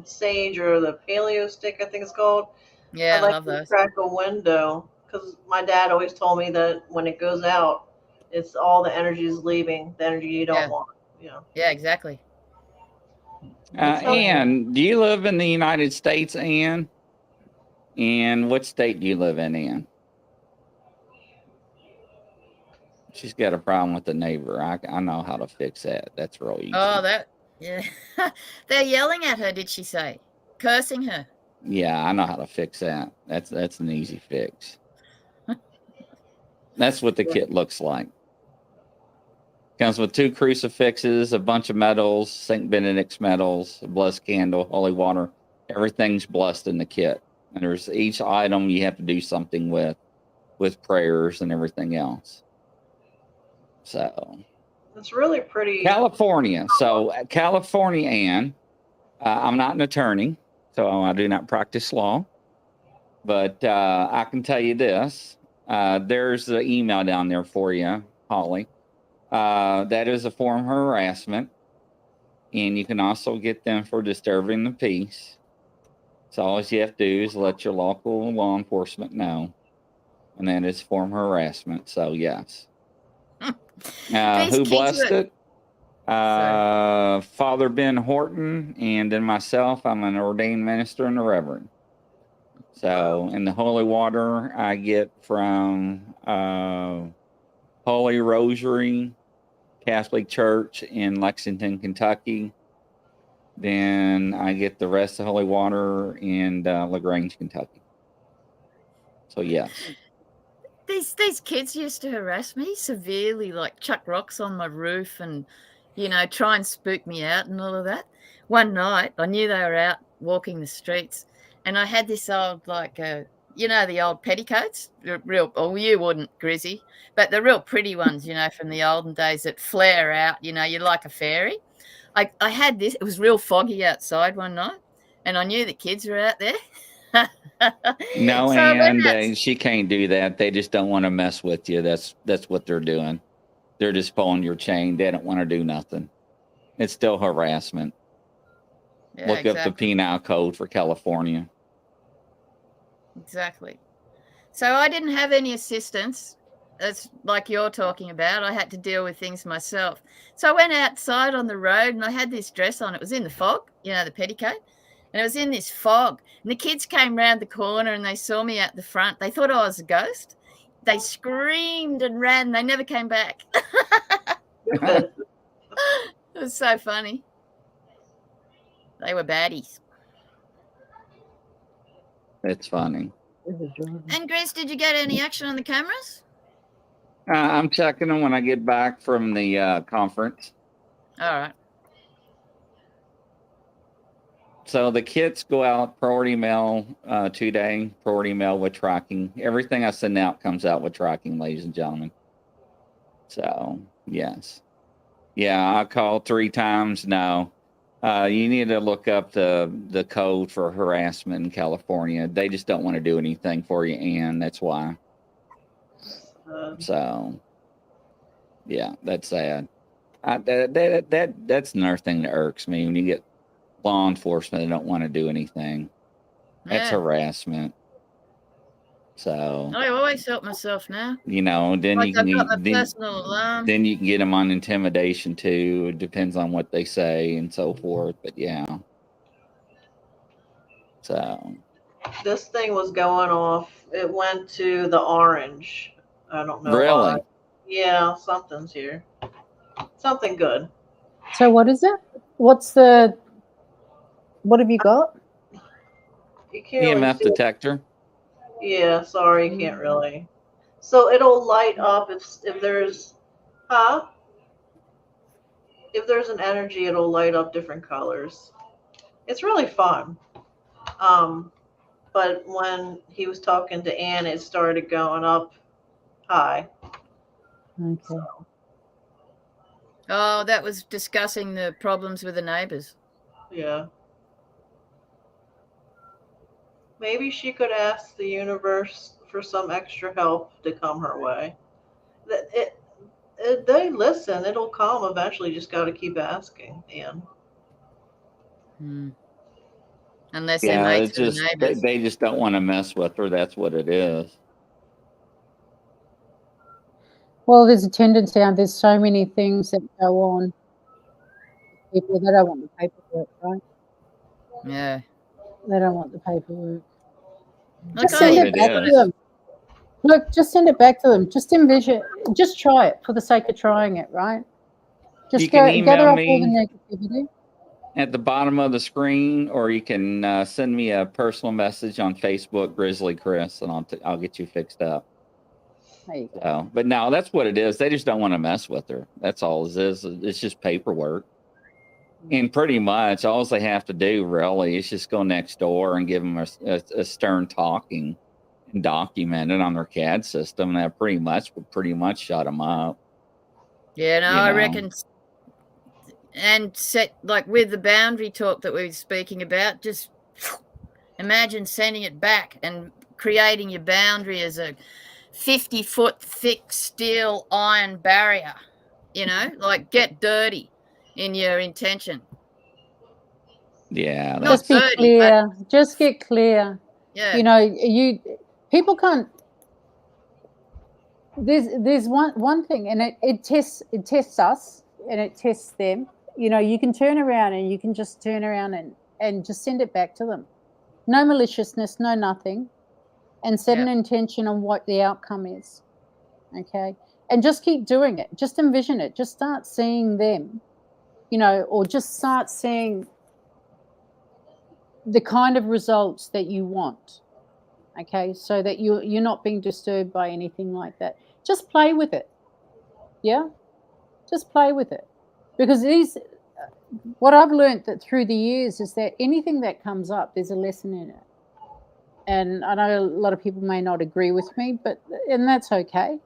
sage or the paleo stick, I think it's called. Yeah, I I like love to those. crack a window because my dad always told me that when it goes out, it's all the energy is leaving, the energy you don't Yeah. want. Yeah, exactly. Ann, do you live in the United States, Ann? And what state do you live in, Ann? She's got a problem with the neighbor. I know how to fix that. That's real easy. Oh, yeah. They're yelling at her, did she say? Cursing her. Yeah, I know how to fix that. That's an easy fix. That's what the kit looks like. Comes with 2 crucifixes, a bunch of medals, St. Benedict's medals, a blessed candle, holy water. Everything's blessed in the kit. And there's each item you have to do something with prayers and everything else. So It's really pretty. California. So California, Ann, I'm not an attorney, so I do not practice law. But I can tell you this. There's the email down there for you, Holly. That is a form of harassment. And you can also get them for disturbing the peace. So all you have to do is let your local law enforcement know. And that is form of harassment. So, yes. Who blessed it? Father Ben Horton, and then myself. I'm an ordained minister and a reverend. So, and the holy water I get from Holy Rosary Catholic Church in Lexington, Kentucky. Then I get the rest of holy water in LaGrange, Kentucky. So, yes. These kids used to harass me severely, like chuck rocks on my roof and, try and spook me out and all of that. One night, I knew they were out walking the streets, and I had this old, the old petticoats, real, you wouldn't, Grizzy, but the real pretty ones, from the olden days that flare out, you're like a fairy. I had this, it was real foggy outside one night, and I knew the kids were out there. No, So and she can't do that. They just don't want to mess with you. That's what they're doing. They're just pulling your chain. They don't want to do nothing. It's still harassment. Yeah, Look up the penal code for California. Exactly. So I didn't have any assistance. That's like you're talking about. I had to deal with things myself. So I went outside on the road and I had this dress on. It was in the fog, the petticoat. And it was in this fog. And the kids came round the corner and they saw me at the front. They thought I was a ghost. They screamed and ran. They never came back. It was so funny. They were baddies. It's funny. And Grace, did you get any action on the cameras? I'm checking them when I get back from the conference. All right. So the kits go out priority mail today, priority mail with tracking. Everything I send out comes out with tracking, ladies and gentlemen. So, yes. Yeah, I called 3 times. No. You need to look up the code for harassment in California. They just don't want to do anything for you, Ann. That's why. So, yeah, that's sad. That's another thing that irks me when you get law enforcement that don't want to do anything. That's harassment. So I always help myself now. Then like you can I've got my personal alarm. Then you can get them on intimidation too. It depends on what they say and so forth. But yeah. So this thing was going off. It went to the orange. I don't know really? why. Yeah, something's here. Something good. So what is it? What have you got? You can't really EMF see it. detector. Yeah, sorry, you can't really. So it'll light up if there's, huh? If there's an energy, it'll light up different colors. It's really fun. But when he was talking to Anne, it started going up high. Okay. Oh, that was discussing the problems with the neighbours. Yeah. Maybe she could ask the universe for some extra help to come her way. They listen. It'll come eventually. You just got to keep asking, Anne. Unless they're Yeah, mates it's with the just neighbours. they just don't want to mess with her. That's what it is. Well, there's a tendency, and there's so many things that go on. People, they don't want the paperwork, right? Yeah. They don't want the paperwork. Like Just send what it it back to is. them. Look, just send it back to them. Just envision, just try it for the sake of trying it, right? Just You can gather email up all the me negativity. at the bottom of the screen, or you can send me a personal message on Facebook, Grizzly Chris, and I'll get you fixed up. There you go. So, but no, that's what it is. They just don't want to mess with her. That's all it is. It's just paperwork. And pretty much all they have to do really is just go next door and give them a stern talking and document it on their CAD system. And that pretty much shut them up. Yeah, no, You I know. reckon. And set, like with the boundary talk that we were speaking about, just imagine sending it back and creating your boundary as a 50-foot thick steel iron barrier. You know, like get dirty in your intention. Yeah. Not Just be dirty, clear. Just get clear. yeah. You know, people can't. There's one thing, and it tests us and it tests them. You know, you can turn around and you can just turn around and just send it back to them. No maliciousness, no nothing, and set an intention on what the outcome is. Okay, and just keep doing it. Just envision it. Just start seeing them. You know, or just start seeing the kind of results that you want. Okay, so that you're not being disturbed by anything like that. Just play with it. Yeah, just play with it, because what I've learned that through the years is that anything that comes up, there's a lesson in it. And I know a lot of people may not agree with me, and that's okay.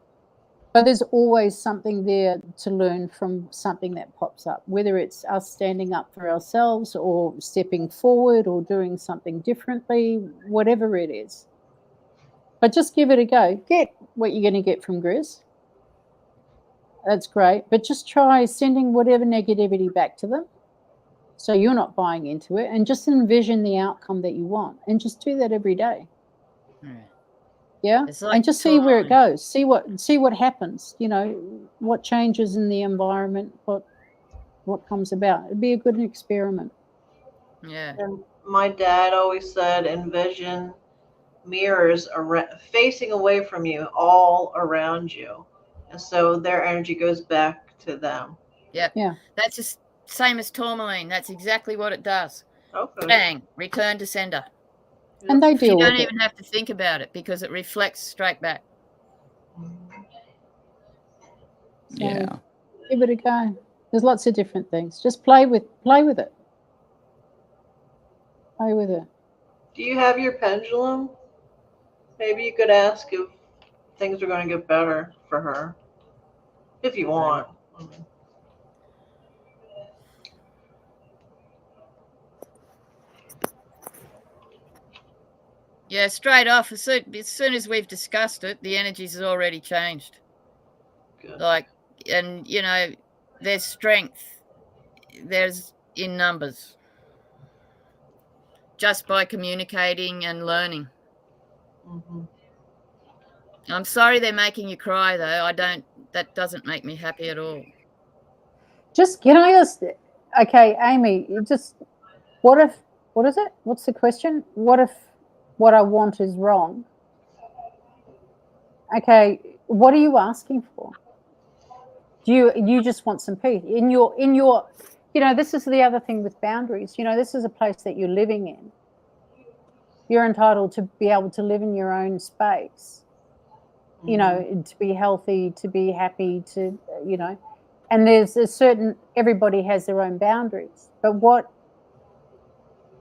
But there's always something there to learn from something that pops up, whether it's us standing up for ourselves or stepping forward or doing something differently, whatever it is. But just give it a go. Get what you're going to get from Grizz. That's great. But just try sending whatever negativity back to them, so you're not buying into it, and just envision the outcome that you want, and just do that every day. Yeah, Like and just see where it goes. See what happens. You know, what changes in the environment, what comes about. It'd be a good experiment. Yeah. And my dad always said, envision mirrors facing away from you, all around you, and so their energy goes back to them. Yep. Yeah. That's just same as tourmaline. That's exactly what it does. Okay. Bang, return to sender. And they You deal with don't it. even have to think about it because it reflects straight back. So Yeah. give it a go. There's lots of different things. Just play with it. Play with it. Do you have your pendulum? Maybe you could ask if things are going to get better for her, if you want. Yeah, straight off. As soon as we've discussed it, the energies has already changed. Good. Like, and you know, there's strength. There's in numbers. Just by communicating and learning. Mm-hmm. I'm sorry they're making you cry, though. That doesn't make me happy at all. Just, can I ask, okay, Amy, what is it? What's the question? What if what I want is wrong? Okay, what are you asking for? Do you just want some peace in your, you know, this is the other thing with boundaries. You know, this is a place that you're living in. You're entitled to be able to live in your own space, you know, to be healthy, to be happy, to, you know, and there's a certain, everybody has their own boundaries. But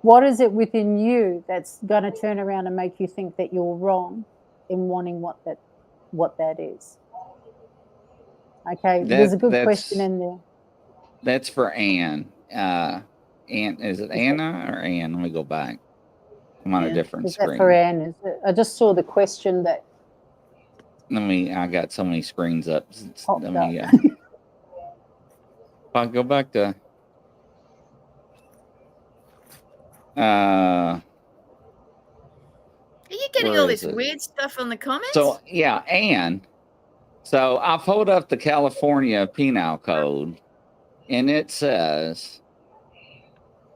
what is it within you that's going to turn around and make you think that you're wrong in wanting what that is? Okay, there's a good question in there. That's for Anne. Anne, is it Anna or Anne? Let me go back. I'm on a different Is screen. that for Anne? Is it? I just saw the question that. I got so many screens up. Let me. Up. I'll go back to. Are you getting all this weird stuff on the comments? So yeah, Anne. So I pulled up the California Penal Code, and it says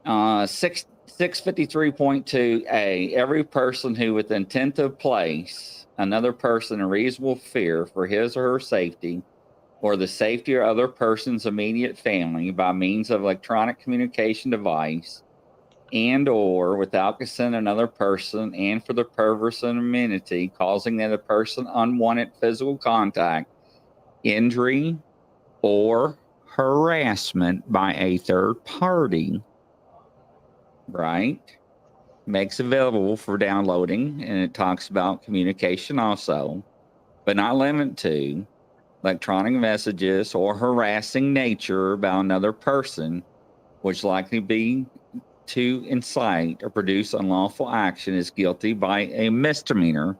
653.2a, every person who with intent to place another person in reasonable fear for his or her safety or the safety of other person's immediate family by means of electronic communication device and or without consent of another person and for the purpose of amenity causing that a person unwanted physical contact, injury, or harassment by a third party, right, makes available for downloading, and it talks about communication also, but not limited to electronic messages or harassing nature about another person, which likely be to incite or produce unlawful action, is guilty by a misdemeanor,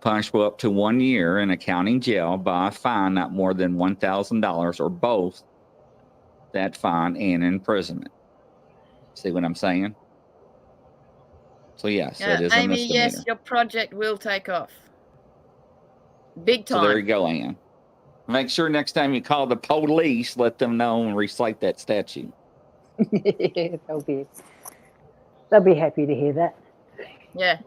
punishable up to 1 year in a county jail by a fine not more than $1,000 or both that fine and imprisonment. See what I'm saying? So yes, it is Amy, a misdemeanor. yes, your project will take off. Big time. So there you go, Ann. Make sure next time you call the police, let them know and recite that statute. They'll be happy to hear that. Yeah.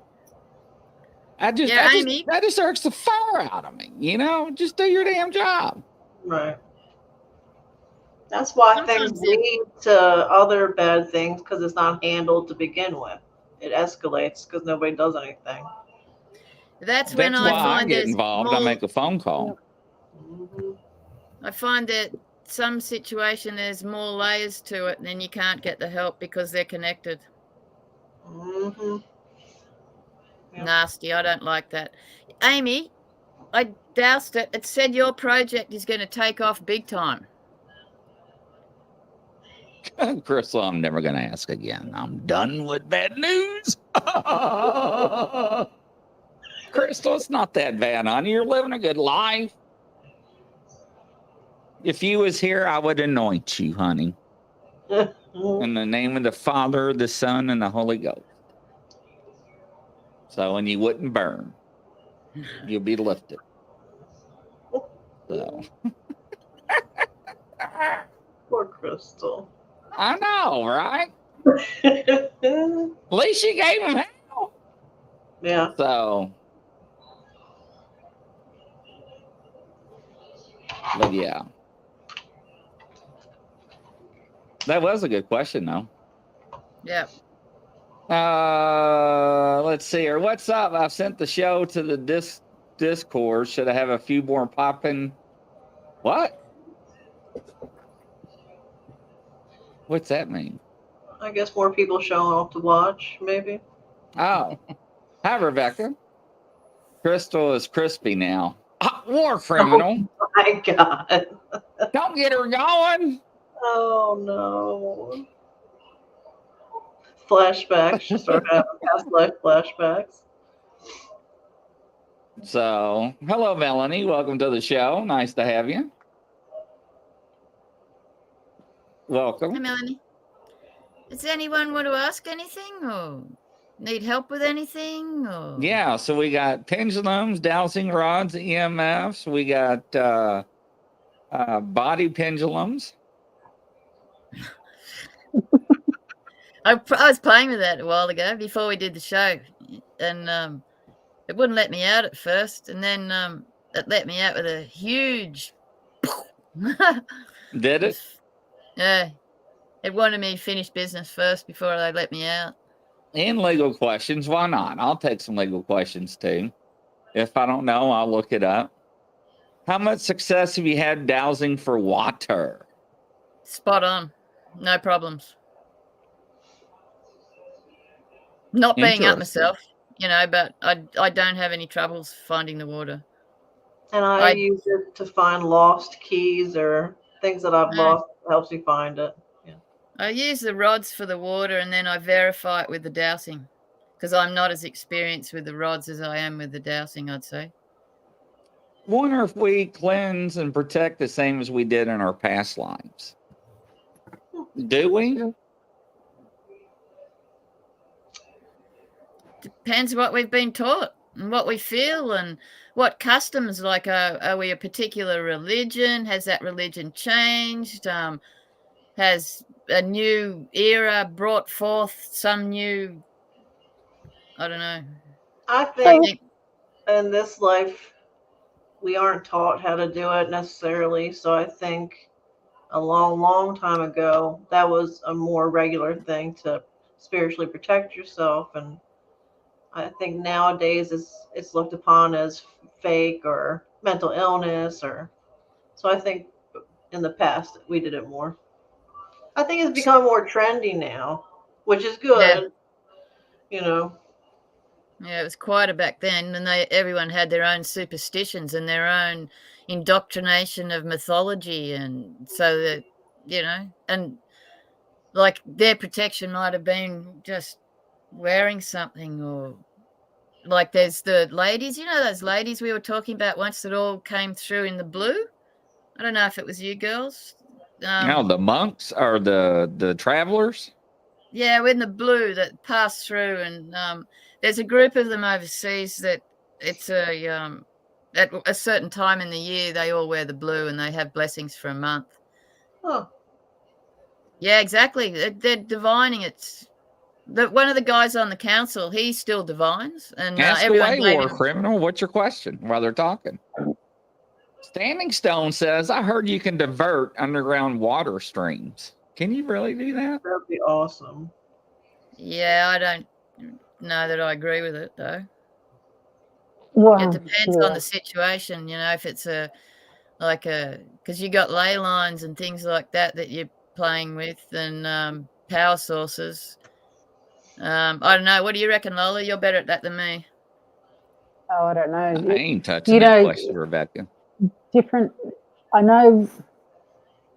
That just irks the fire out of me. You know, just do your damn job. Right. That's why things lead to other bad things, because it's not handled to begin with. It escalates because nobody does anything. That's when why I get involved. I make a phone call. I find that some situation there's more layers to it, and then you can't get the help because they're connected. Yep. Nasty. I don't like that. Amy, I doused it. It said your project is going to take off big time. Crystal, I'm never going to ask again. I'm done with bad news. Crystal, it's not that bad, honey. You're living a good life. If you was here, I would anoint you, honey. In the name of the Father, the Son, and the Holy Ghost. So, and you wouldn't burn. You'll be lifted. So. Poor Crystal. I know, right? At least you gave him hell. Yeah. So. But yeah. That was a good question, though. Yeah. Let's see here. What's up? I've sent the show to the Discord. Should I have a few more popping? What? What's that mean? I guess more people showing up to watch, maybe. Oh. Hi, Rebecca. Crystal is crispy now. War criminal. Oh my God. Don't get her going. Oh no. Flashbacks. She'll start having past life flashbacks. So, hello, Melanie. Welcome to the show. Nice to have you. Welcome. Hey, Melanie. Does anyone want to ask anything or need help with anything? Or? Yeah, so we got pendulums, dowsing rods, EMFs. We got body pendulums. I was playing with that a while ago before we did the show, and it wouldn't let me out at first, and then it let me out with a huge. Did it? Yeah, it wanted me to finish business first before they let me out. And legal questions. Why not? I'll take some legal questions too. If I don't know, I'll look it up. How much success have you had dowsing for water? Spot on. No problems. Not being up Interesting. myself, but I don't have any troubles finding the water. And I use it to find lost keys or things that I've lost. It helps me find it. Yeah. I use the rods for the water, and then I verify it with the dowsing, because I'm not as experienced with the rods as I am with the dowsing, I'd say. Wonder if we cleanse and protect the same as we did in our past lives. Do we? Depends what we've been taught and what we feel and what customs, like, are we a particular religion? Has that religion changed? Has a new era brought forth some new, I don't know. I think in this life, we aren't taught how to do it necessarily. So I think a long, long time ago, that was a more regular thing to spiritually protect yourself. And I think nowadays it's looked upon as fake or mental illness, or so I think in the past we did it more. I think it's become more trendy now, which is good. Yeah, it was quieter back then, and everyone had their own superstitions and their own indoctrination of mythology, and so that and like their protection might have been just wearing something, or like there's the ladies, those ladies we were talking about once that all came through in the blue. I don't know if it was you girls. The monks or the travelers? Yeah, in the blue that pass through, and there's a group of them overseas that it's at a certain time in the year they all wear the blue and they have blessings for a month. Oh. Yeah, exactly. They're divining. One of the guys on the council, he still divines, and Ask everyone away, gave war him. criminal. What's your question while they're talking? Standing Stone says, I heard you can divert underground water streams. Can you really do that? That'd be awesome. Yeah, I don't know that I agree with it, though. Well, it depends on the situation, if it's because you got ley lines and things like that you're playing with, and power sources. I don't know. What do you reckon, Lola? You're better at that than me. Oh, I don't know. I ain't touching that question, Rebecca. Different. I know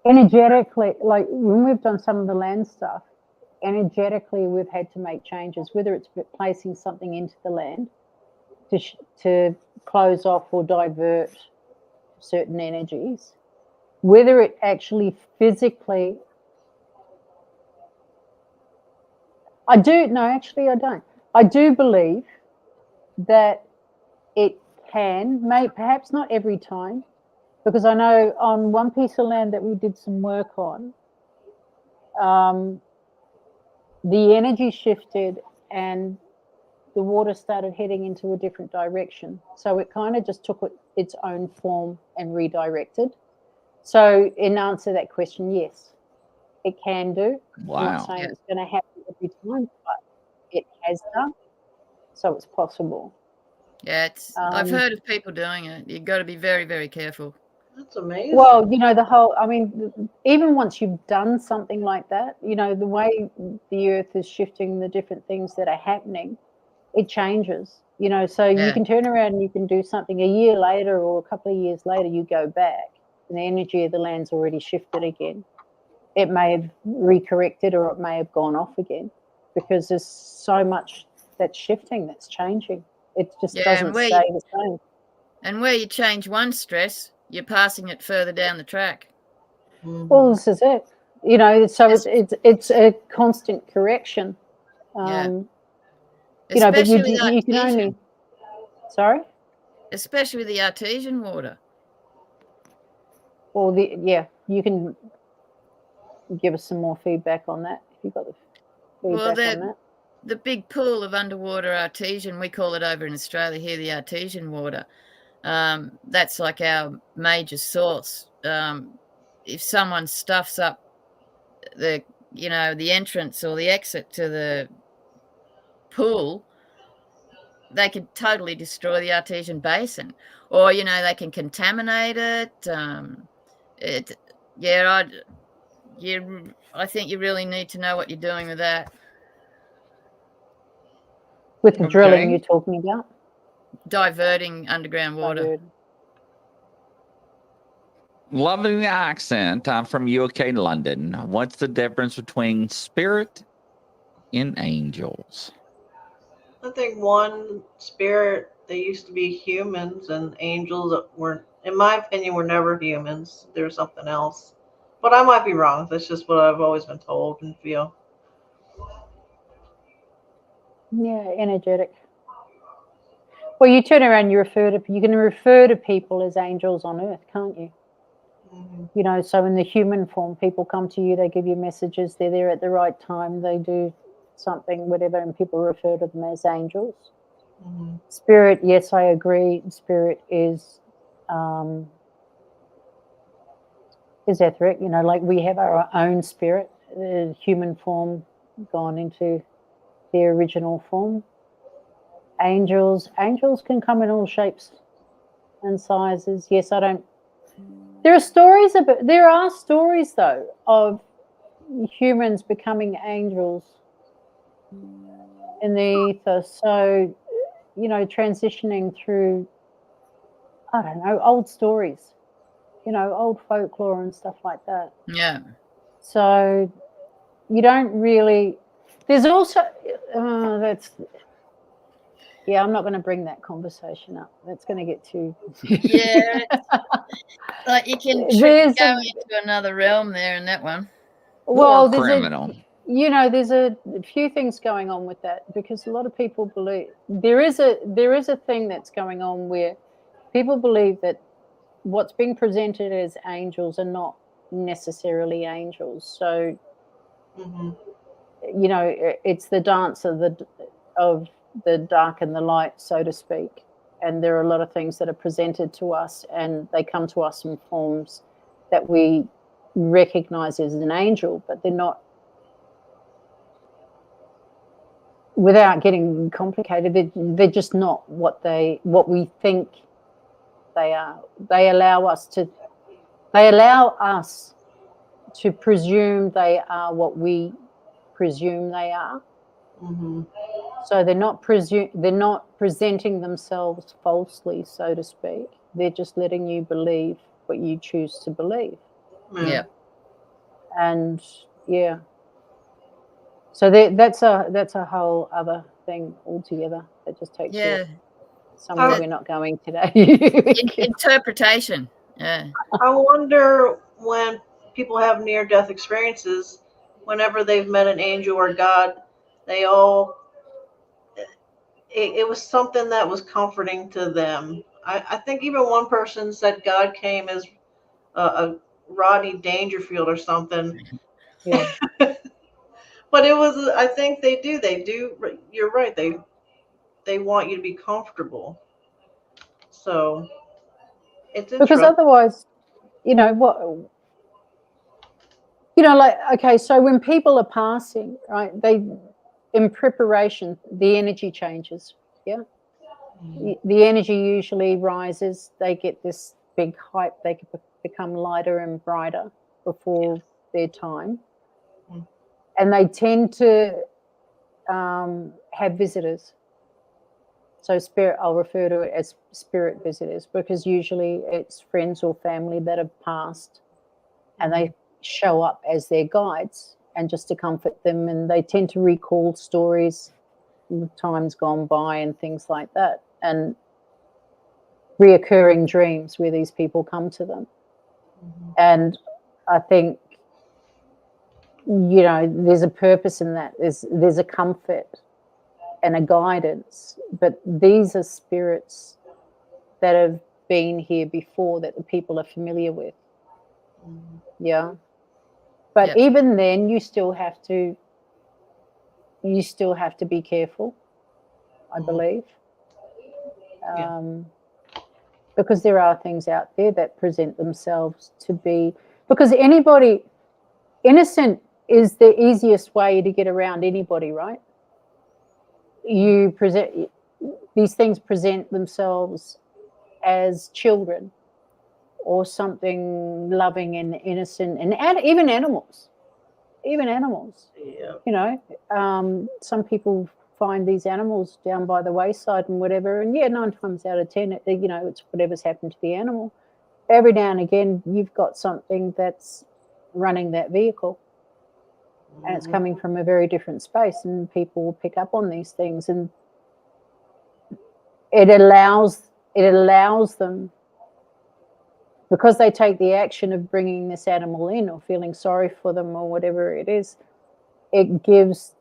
energetically, like when we've done some of the land stuff, energetically we've had to make changes, whether it's placing something into the land to close off or divert certain energies, whether it actually physically. I don't. I do believe that it can, perhaps not every time, because I know on one piece of land that we did some work on, the energy shifted and the water started heading into a different direction. So it kind of just took its own form and redirected. So in answer to that question, yes, it can do. Wow. I'm not saying it's going to happen every time, but it has done. So it's possible. Yeah, I've heard of people doing it. You've got to be very, very careful. That's amazing. Well, even once you've done something like that, the way the earth is shifting, the different things that are happening, it changes, so you can turn around and you can do something a year later or a couple of years later, you go back and the energy of the land's already shifted again. It may have recorrected or it may have gone off again because there's so much that's shifting, that's changing. It just doesn't stay the same. And where you change one stress, you're passing it further down the track. Well, this is it. So it's a constant correction. Especially but you can only. Sorry. Especially with the artesian water. Well, you can give us some more feedback on that if you've got the feedback on that. The big pool of underwater artesian, we call it over in Australia here the artesian water. That's like our major source. If someone stuffs up the entrance or the exit to pool, they could totally destroy the artesian basin, or they can contaminate it. I think you really need to know what you're doing with that. With the drilling Okay. you're talking about? Diverting underground water. Diverting. Loving the accent. I'm from UK, London. What's the difference between spirit and angels? I think one spirit, they used to be humans, and angels that weren't, in my opinion, were never humans. They were something else. But I might be wrong. That's just what I've always been told and feel. Yeah, energetic. Well, you turn around, you can refer to people as angels on earth, can't you? Mm-hmm. So in the human form, people come to you, they give you messages, they're there at the right time, they do something, whatever, and people refer to them as angels. Mm-hmm. Spirit, yes, I agree. Spirit is etheric. Like we have our own spirit, the human form gone into their original form. Angels can come in all shapes and sizes. Yes, I don't. There are stories though of humans becoming angels in the ether. So, transitioning through, I don't know, old stories, old folklore and stuff like that. Yeah. So you don't really, there's also, I'm not going to bring that conversation up. That's going to get too. Yeah. Like you can go into another realm there in that one. Well, War criminal. There's a few things going on with that, because a lot of people believe there is a thing that's going on where people believe that what's being presented as angels are not necessarily angels. So, Mm-hmm. it's the dance of the dark and the light, so to speak. And there are a lot of things that are presented to us, and they come to us in forms that we recognize as an angel, but they're not. Without getting complicated, they're just not what we think they are. They allow us to presume they are what we presume they are. Mm-hmm. So they're not presenting themselves falsely, so to speak. They're just letting you believe what you choose to believe. Yeah. And so that's a whole other thing altogether that just takes you somewhere we're not going today. Interpretation. Yeah. I wonder when people have near-death experiences, whenever they've met an angel or God, they all, it was something that was comforting to them. I think even one person said God came as a Rodney Dangerfield or something. Yeah. But it was, I think they do. You're right. They want you to be comfortable. So it's Because interesting. otherwise, like, okay, so when people are passing, right, in preparation, the energy changes. Yeah. The energy usually rises. They get this big hype. They become lighter and brighter before their time. Mm. And they tend to have visitors. So I'll refer to it as spirit visitors, because usually it's friends or family that have passed, and they show up as their guides and just to comfort them. And they tend to recall stories, times gone by and things like that, and reoccurring dreams where these people come to them. Mm-hmm. And I think, there's a purpose in that. There's a comfort and a guidance, but these are spirits that have been here before, that the people are familiar with. Mm-hmm. Yeah. But even then, you still have to be careful, I believe. Because there are things out there that present themselves to be, because innocent is the easiest way to get around anybody, right? these things present themselves as children or something loving and innocent, and even animals. Yeah. You know, some people find these animals down by the wayside and whatever, and 9 times out of 10, it's whatever's happened to the animal. Every now and again, you've got something that's running that vehicle, and it's coming from a very different space, and people will pick up on these things, and it allows them, because they take the action of bringing this animal in or feeling sorry for them or whatever it is. It gives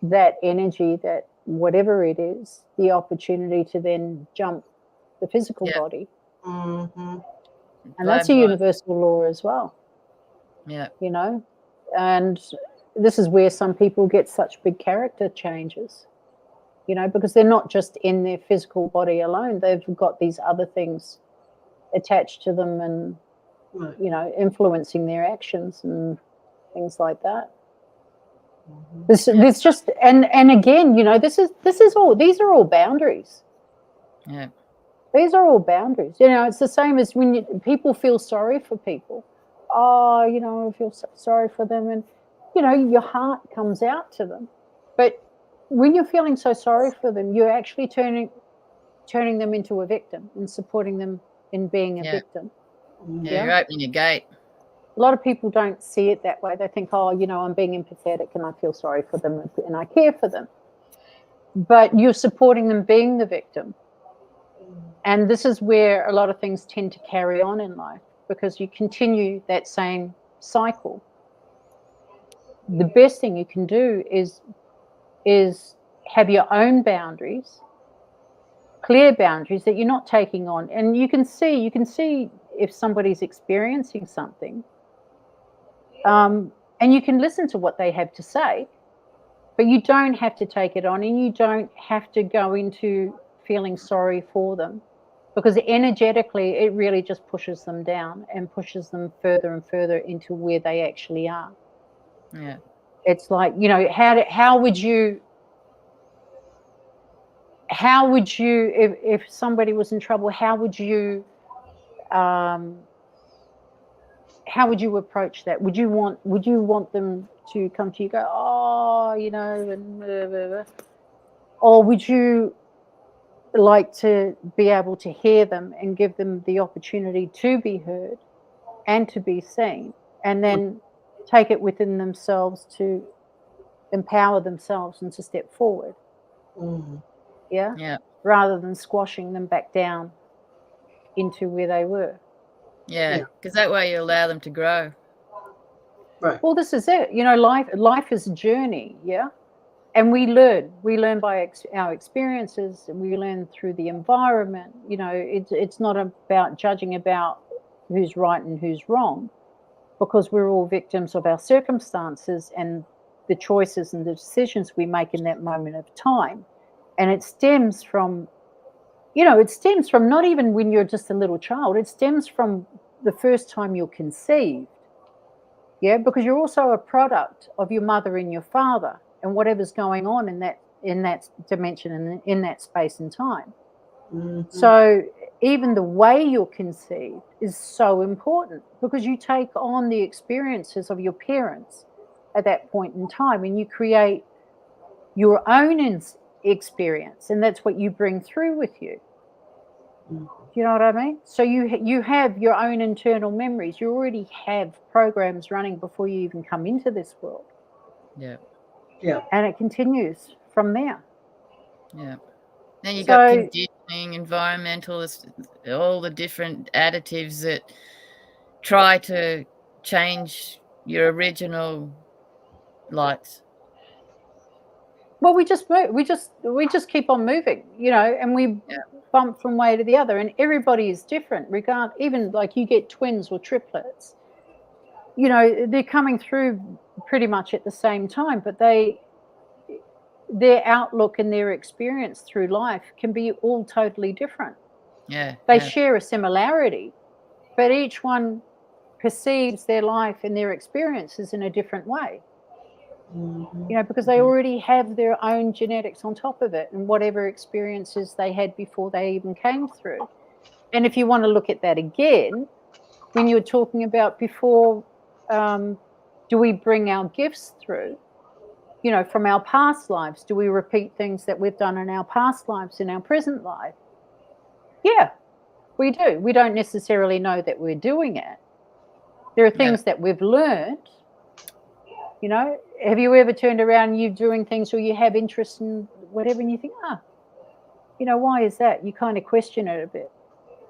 that energy, that whatever it is, the opportunity to then jump the physical body. Mm-hmm. And that's a universal law as well. Yeah. You know, and this is where some people get such big character changes, you know, because they're not just in their physical body alone. They've got these other things attached to them and, you know, influencing their actions and things like that. This just, and again, you know, these are all boundaries. Yeah. These are all boundaries. You know, it's the same as when people feel sorry for people. Oh, you know, I feel so sorry for them. And, you know, your heart comes out to them. But when you're feeling so sorry for them, you're actually turning them into a victim and supporting them in being a victim. Yeah, you're opening a gate. A lot of people don't see it that way. They think, oh, you know, I'm being empathetic and I feel sorry for them and I care for them. But you're supporting them being the victim. And this is where a lot of things tend to carry on in life, because you continue that same cycle. The best thing you can do is have your own boundaries, clear boundaries that you're not taking on. And you can see if somebody's experiencing something. And you can listen to what they have to say, but you don't have to take it on, and you don't have to go into feeling sorry for them, because energetically it really just pushes them down and pushes them further and further into where they actually are. Yeah. It's like, you know, how would you if somebody was in trouble, how would you approach that? Would you want them to come to you, go, oh, you know, and blah, blah, blah. Or would you like to be able to hear them and give them the opportunity to be heard and to be seen, and then take it within themselves to empower themselves and to step forward? Yeah. Rather than squashing them back down into where they were. Yeah, because that way you allow them to grow. Right. Well, this is it. You know, life is a journey, yeah? And we learn by our experiences, and we learn through the environment. You know, it's not about judging about who's right and who's wrong, because we're all victims of our circumstances and the choices and the decisions we make in that moment of time. And it stems from not even when you're just a little child. It stems from the first time you're conceived. Yeah, because you're also a product of your mother and your father and whatever's going on in that dimension and in that space and time. So even the way you're conceived is so important, because you take on the experiences of your parents at that point in time, and you create your own experience, and that's what you bring through with you. Do you know what I mean? So you have your own internal memories. You already have programs running before you even come into this world. Yeah. Yeah. And it continues from there. Yeah. Then you've got conditioning, environmental, all the different additives that try to change your original lights. Well, we just move. We just keep on moving, you know, and we bump from way to the other. And everybody is different. Even like you get twins or triplets, you know, they're coming through pretty much at the same time, but their outlook and their experience through life can be all totally different. Yeah. They share a similarity, but each one perceives their life and their experiences in a different way. Mhm. because they already have their own genetics on top of it and whatever experiences they had before they even came through. And if you want to look at that again, when you were talking about before, do we bring our gifts through, from our past lives? Do we repeat things that we've done in our past lives, in our present life? Yeah, we do. We don't necessarily know that we're doing it. There are things that we've learned. Have you ever turned around and you're doing things or you have interest in whatever and you think, why is that? You kind of question it a bit.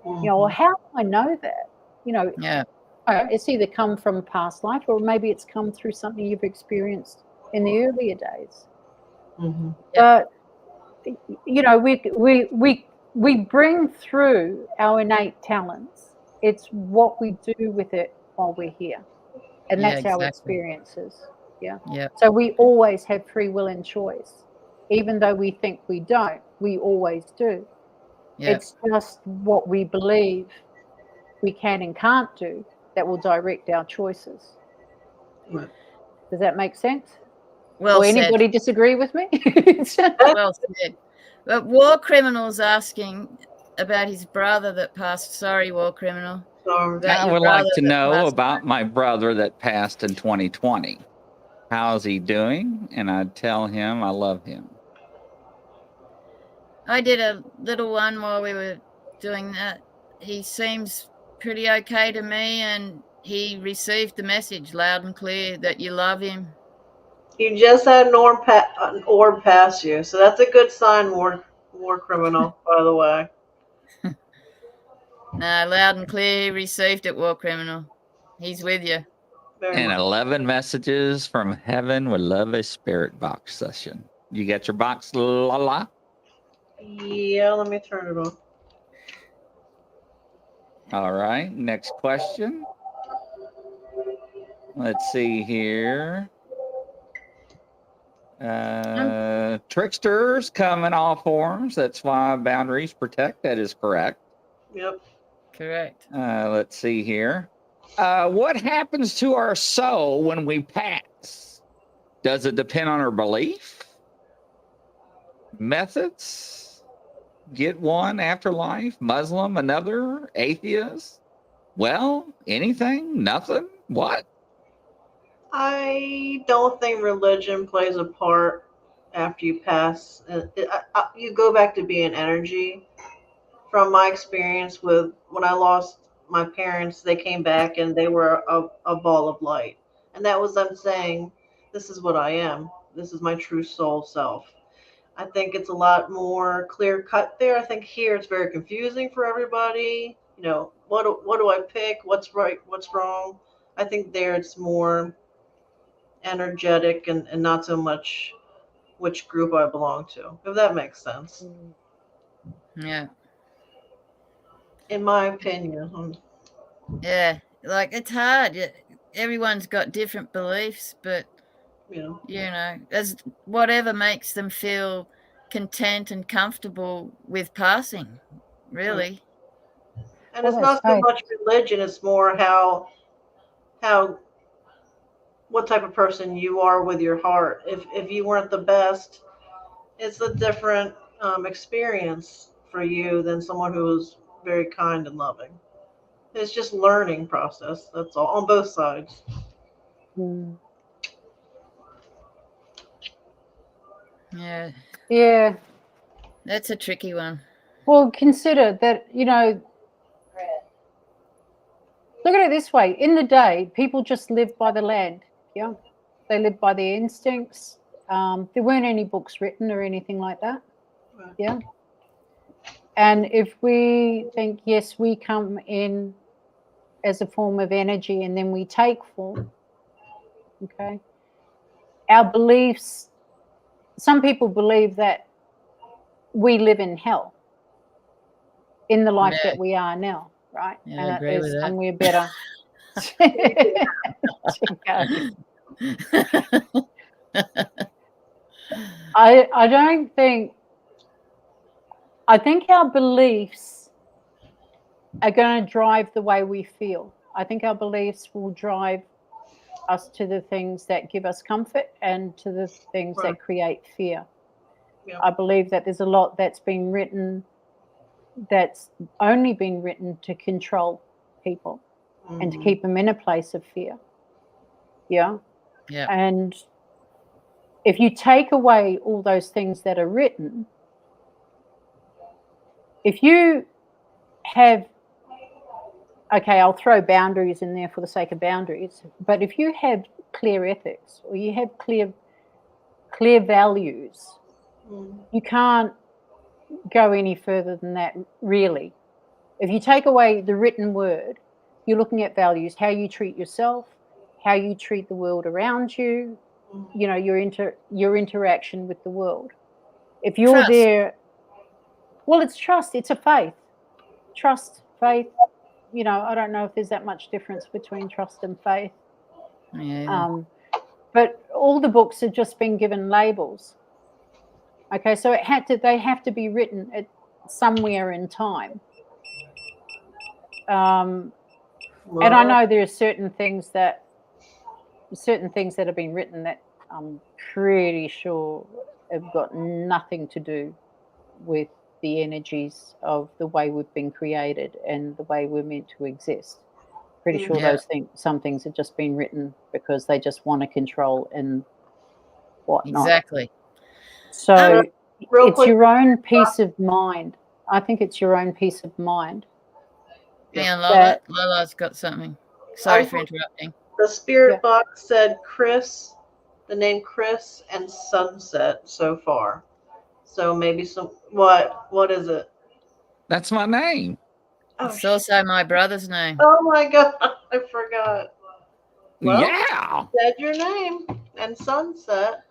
Well, how do I know that? Yeah. It's either come from past life or maybe it's come through something you've experienced in the earlier days. Mhm. But we bring through our innate talents. It's what we do with it while we're here, and Yeah, that's our exactly. experiences. Yeah. Yeah. So we always have free will and choice, even though we think we don't. We always do. Yeah. It's just what we believe we can and can't do that will direct our choices. Right. Does that make sense? Well Or said. anybody disagree with me? Well said. But War Criminal's asking about his brother that passed. Sorry, War Criminal. So About I your would like brother to that know passed. about my brother that passed in 2020. How's he doing? And I'd tell him I love him. I did a little one while we were doing that. He seems pretty okay to me, and he received the message loud and clear that you love him. you just had an orb pass you, so that's a good sign, war criminal. By the way. No, loud and clear, he received it, War Criminal. He's with you. Very And much. 11 messages from heaven would love a spirit box session. You got your box, la la? Yeah, let me turn it on. All right. Next question. Let's see here. Tricksters come in all forms. That's why boundaries protect. That is correct. Yep. Correct. Let's see here. What happens to our soul when we pass? Does it depend on our belief? Methods? Get one afterlife? Muslim, another? Atheist? Well, anything? Nothing? What? I don't think religion plays a part after you pass. You go back to being energy. From my experience with when I lost my parents, they came back and they were a ball of light. And that was them saying, this is what I am. This is my true soul self. I think it's a lot more clear cut there. I think here it's very confusing for everybody. What do I pick? What's right? What's wrong? I think there it's more energetic and not so much which group I belong to, if that makes sense. Yeah. In my opinion. Yeah. Like, it's hard. Everyone's got different beliefs, but, as whatever makes them feel content and comfortable with passing, really. And Well, it's that's not so right. much religion, it's more how what type of person you are with your heart. If you weren't the best, it's a different experience for you than someone who is very kind and loving. It's just learning process. That's all on both sides. Mm. Yeah. Yeah. That's a tricky one. Well, consider that, look at it this way. In the day, people just lived by the land. Yeah. They lived by their instincts. There weren't any books written or anything like that. Yeah. And if we think, yes, we come in as a form of energy and then we take form, okay, our beliefs, some people believe that we live in hell in the life Yeah. that we are now, right? Yeah, I And agree with there's that. somewhere better to go. I don't think, I think our beliefs are going to drive the way we feel. I think our beliefs will drive us to the things that give us comfort and to the things Right. that create fear. Yeah. I believe that there's a lot that's been written that's only been written to control people and to Mhm. keep them in a place of fear. Yeah. Yeah. And if you take away all those things that are written, if you have, okay, I'll throw boundaries in there for the sake of boundaries, but if you have clear ethics or you have clear values, Mhm. you can't go any further than that, really. If you take away the written word, you're looking at values, how you treat yourself, how you treat the world around you, Mhm. you know, your interaction with the world. If you're Trust. there, well, it's trust, it's a faith. Trust, faith, you know, I don't know if there's that much difference between trust and faith. Yeah. But all the books have just been given labels. Okay, so they have to be written at somewhere in time. And I know there are certain things that have been written that I'm pretty sure have got nothing to do with the energies of the way we've been created and the way we're meant to exist. Pretty sure Yeah. some things have just been written because they just want to control and whatnot. Exactly. So Real it's quick, your own peace of mind. I think it's your own peace of mind. Hang on, Lola. That Lola's got something. Sorry I for thought interrupting. the spirit Yeah. box said Chris, the name Chris and Sunset so far. So maybe some what is it? That's my name. Oh, It's also my brother's name. oh my god, I forgot. Well, Yeah. said your name and Sunset.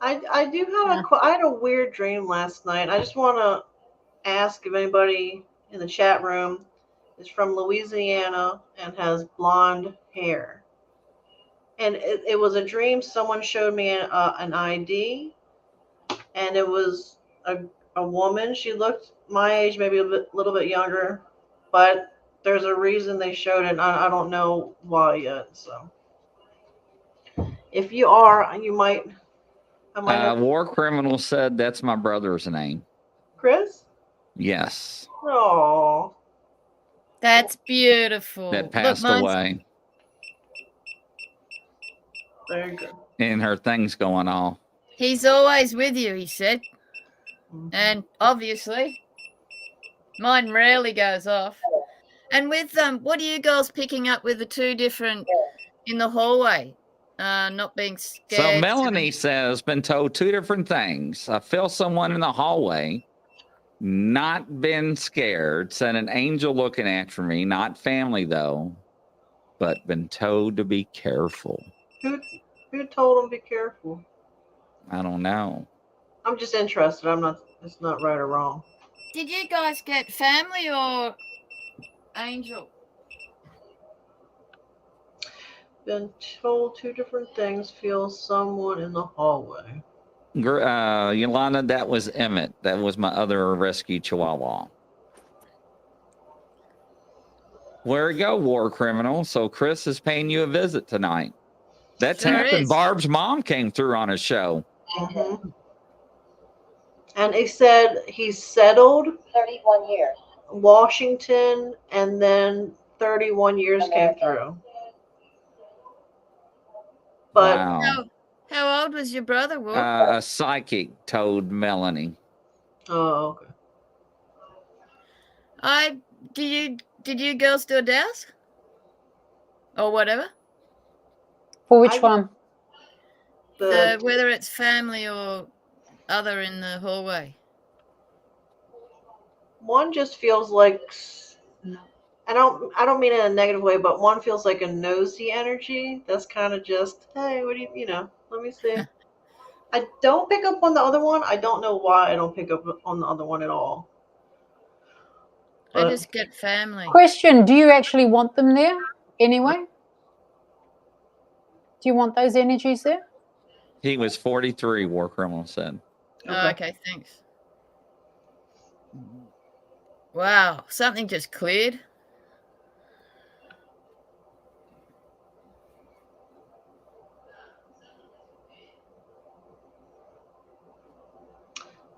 I do have Yeah. I had a weird dream last night. I just want to ask if anybody in the chat room is from Louisiana and has blonde hair. And it was a dream. Someone showed me an ID, and it was a woman. She looked my age, maybe little bit younger, but there's a reason they showed it. And I don't know why yet. So if you are, you might. I might know War Criminal said that's my brother's name. Chris. Yes. Oh, That's beautiful. That Look, passed mine's away. very good. And her thing's going off. he's always with you, he said. Mhm. And obviously, mine rarely goes off. And with what are you girls picking up with the two different in the hallway? Not being scared. So Melanie says, been told two different things. I feel someone in the hallway, not been scared, said an angel looking after me, not family though, but been told to be careful. Who told him be careful? I don't know. I'm just interested. I'm not. It's not right or wrong. Did you guys get family or angel? Been told two different things. Feel someone in the hallway. Yolanda, that was Emmett. That was my other rescue chihuahua. Where we go, war criminal. So Chris is paying you a visit tonight. That's Sure happened. is. Barb's mom came through on his show. Mm-hmm. And he said he's settled 31 years. Washington, and then 31 years came through. But Wow. How old was your brother, Wolf? A psychic told Melanie. oh, okay. Did you girls do a dance? Or whatever? For which one? Whether it's family or other in the hallway. One just feels like No. I don't mean it in a negative way, but one feels like a nosy energy. That's kind of just, hey, what do you know? Let me see. I don't pick up on the other one. I don't know why I don't pick up on the other one at all. I But just get family. Question: do you actually want them there anyway? Do you want those energies there? He was 43, war criminal said. Oh, okay, thanks. Wow, something just cleared.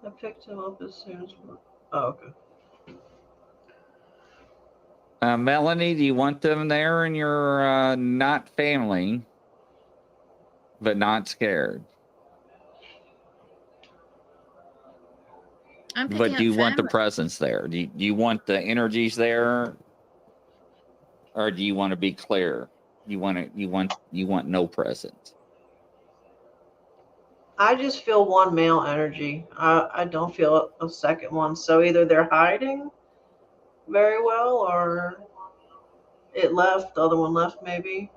I picked him up as soon as. Oh, okay. Melanie, do you want them there in your not family, but not scared? I'm But picking do up you want the family. presence there? Do you want the energies there, or do you want to be clear? You want no presence. I just feel one male energy. I don't feel a second one. So either they're hiding very well, or it left. The other one left, maybe.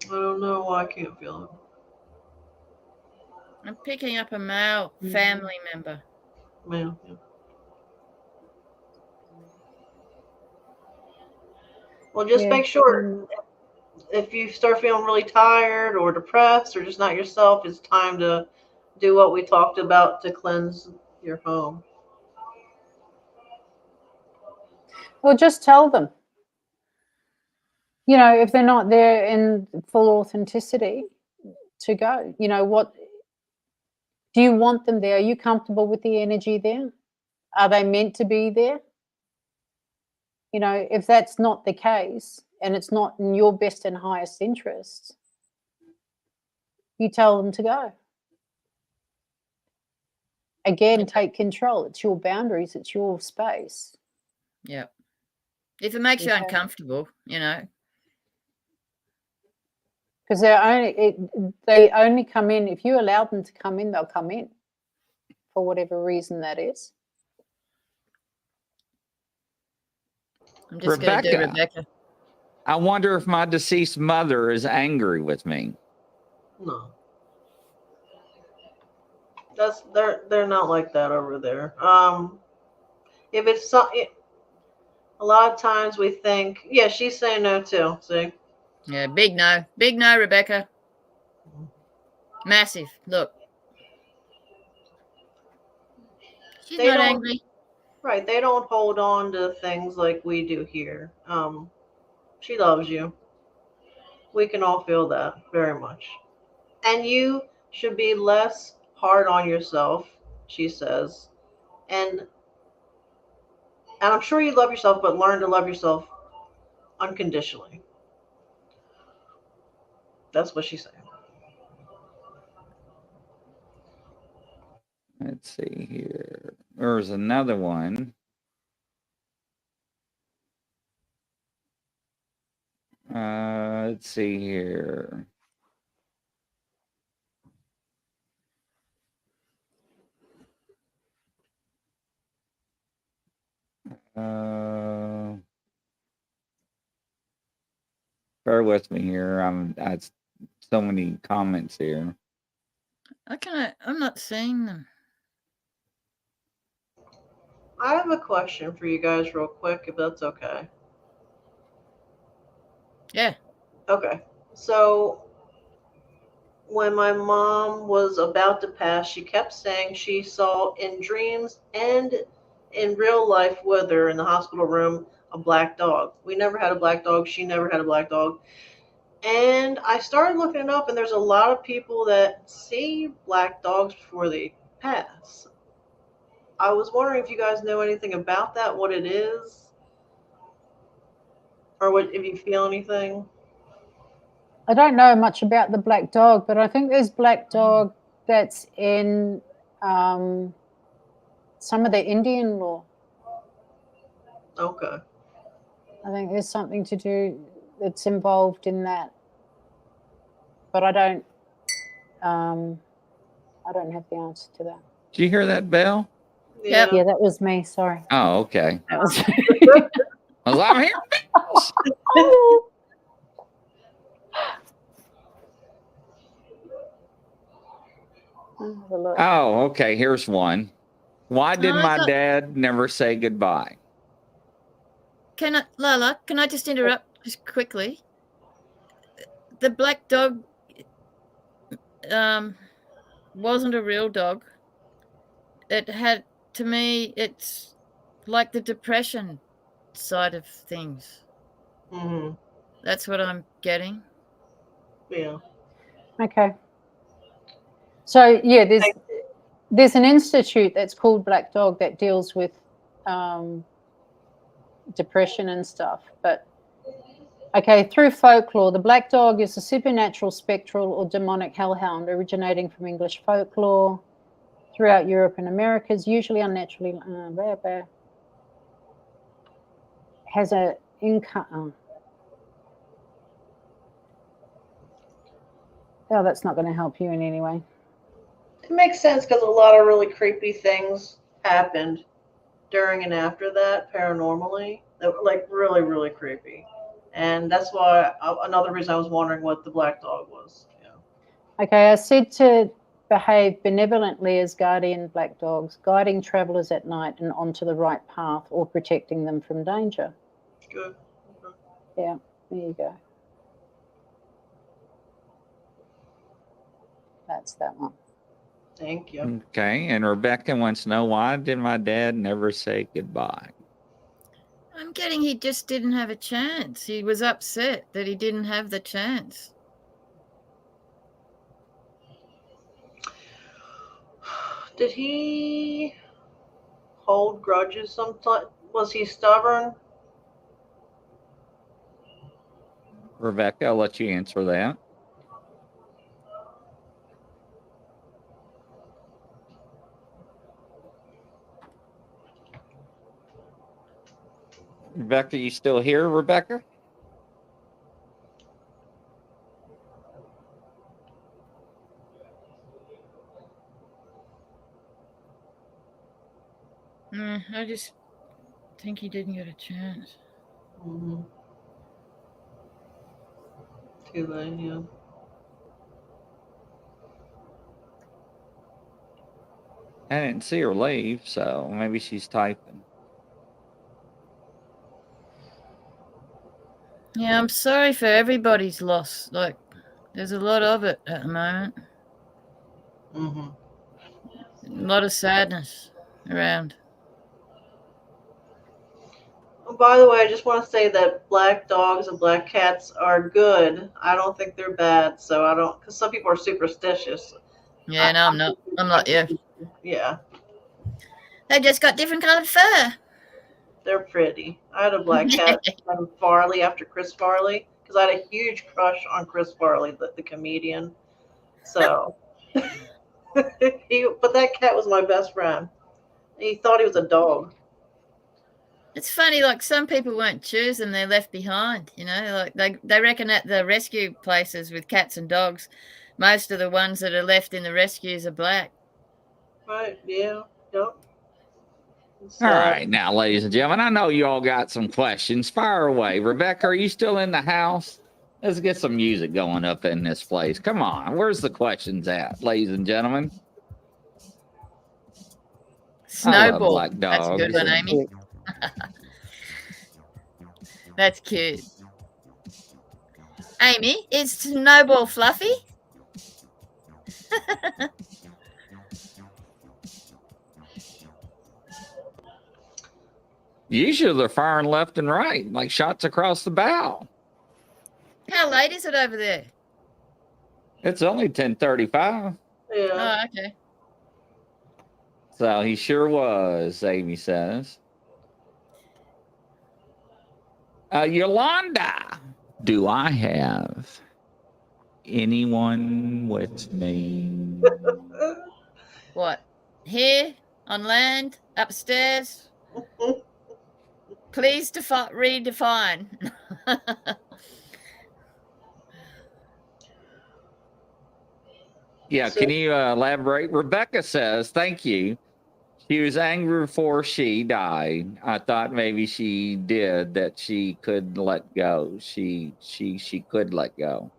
I don't know why I can't feel it. I'm picking up a male Mhm. family member. Male. Yeah. Well, just Yeah. make sure if you start feeling really tired or depressed or just not yourself, it's time to do what we talked about to cleanse your home. Or just tell them. You know, if they're not there in full authenticity, to go. You know, what do you want them there? Are you comfortable with the energy there? Are they meant to be there? You know, if that's not the case and it's not in your best and highest interest, you tell them to go. Again, take control. It's your boundaries, it's your space. Yeah. If it makes you Okay. uncomfortable, you know. Because they only come in, if you allow them to come in, they'll come in for whatever reason that is. I'm just going to do Rebecca. Rebecca. I wonder if my deceased mother is angry with me. No. They're not like that over there. If it's a lot of times we think, yeah, she's saying no too. See? Yeah, big no. Big no, Rebecca. Massive. Look. She's They not don't. angry. Right, they don't hold on to things like we do here. She loves you. We can all feel that very much. And you should be less hard on yourself, she says. And I'm sure you love yourself, but learn to love yourself unconditionally. That's what she's saying. Let's see here. There's another one. Let's see here. Bear with me here. I so many comments here. I'm not seeing them. I have a question for you guys, real quick, if that's okay. Yeah. Okay. So, when my mom was about to pass, she kept saying she saw in dreams and in real life with her in the hospital room a black dog. We never had a black dog. She never had a black dog. And I started looking it up, and there's a lot of people that see black dogs before they pass. I was wondering if you guys know anything about that, what it is, or what if you feel anything. I don't know much about the black dog, but I think there's black dog that's in some of the Indian law. Okay. I think there's something to do that's involved in that, but I don't have the answer to that. Did you hear that bell? Yep. Yeah, that was me. Sorry. Oh, okay. That was I'm here. Have a look. Oh, okay. Here's one. Why did I my got- dad never say goodbye? Lala, can I just interrupt just quickly? The black dog wasn't a real dog. It had, to me, it's like the depression side of things. Mm-hmm. That's what I'm getting. Yeah. Okay. So yeah, there's an institute that's called Black Dog that deals with depression and stuff. But okay, through folklore, the black dog is a supernatural, spectral, or demonic hellhound originating from English folklore throughout Europe and Americas, usually unnaturally has a income. Oh, that's not going to help you in any way. It makes sense because a lot of really creepy things happened during and after that paranormally that were like really, really creepy. And that's why another reason I was wondering what the black dog was. Yeah. Okay, I said to behave benevolently as guardian black dogs, guiding travelers at night and onto the right path or protecting them from danger. Good. Yeah, there you go. That's that one. Thank you. Okay, and Rebecca wants to know, why did my dad never say goodbye? I'm getting he just didn't have a chance. He was upset that he didn't have the chance. Did he hold grudges sometimes? Was he stubborn? Rebecca, I'll let you answer that. Rebecca, you still here, Rebecca? I just think he didn't get a chance. Mm-hmm. Too late, yeah. I didn't see her leave, so maybe she's typing. Yeah, I'm sorry for everybody's loss. Like, there's a lot of it at the moment. Mm-hmm. A lot of sadness around. By the way, I just want to say that black dogs and black cats are good. I don't think they're bad, so I don't, because some people are superstitious. Yeah, no, I'm not. I'm not you. Yeah, They just got different colored fur. they're pretty. I had a black cat named Farley after Chris Farley, because I had a huge crush on Chris Farley, the comedian. So, but that cat was my best friend. He thought he was a dog. It's funny, like some people won't choose them, they're left behind, you know, like they reckon at the rescue places with cats and dogs, most of the ones that are left in the rescues are black. Right, yeah, yep. All right, now, ladies and gentlemen, I know you all got some questions. Fire away. Rebecca, are you still in the house? Let's get some music going up in this place. Come on, where's the questions at, ladies and gentlemen? Snowball. Black That's a good one, Amy. That's cute. Amy, is Snowball fluffy? Usually they're firing left and right, like shots across the bow. How late is it over there? It's only 10:35. Yeah. Oh, okay. So he sure was, Amy says. Yolanda, do I have anyone with me? What? Here? On land? Upstairs? Please redefine. Yeah, can you elaborate? Rebecca says, thank you. She was angry before she died. I thought maybe she did, that she could let go. She could let go.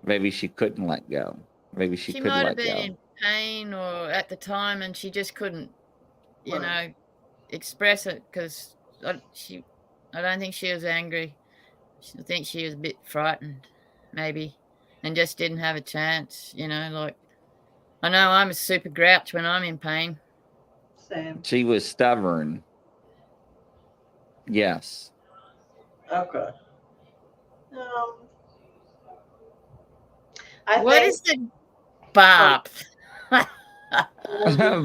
Maybe she couldn't let go. Maybe she couldn't might have let been go. in pain or at the time, and she just couldn't, you know, express it because I don't think she was angry. I think she was a bit frightened, maybe, and just didn't have a chance. You know, like I know I'm a super grouch when I'm in pain. Same. She was stubborn. Yes. Okay. What is the bop?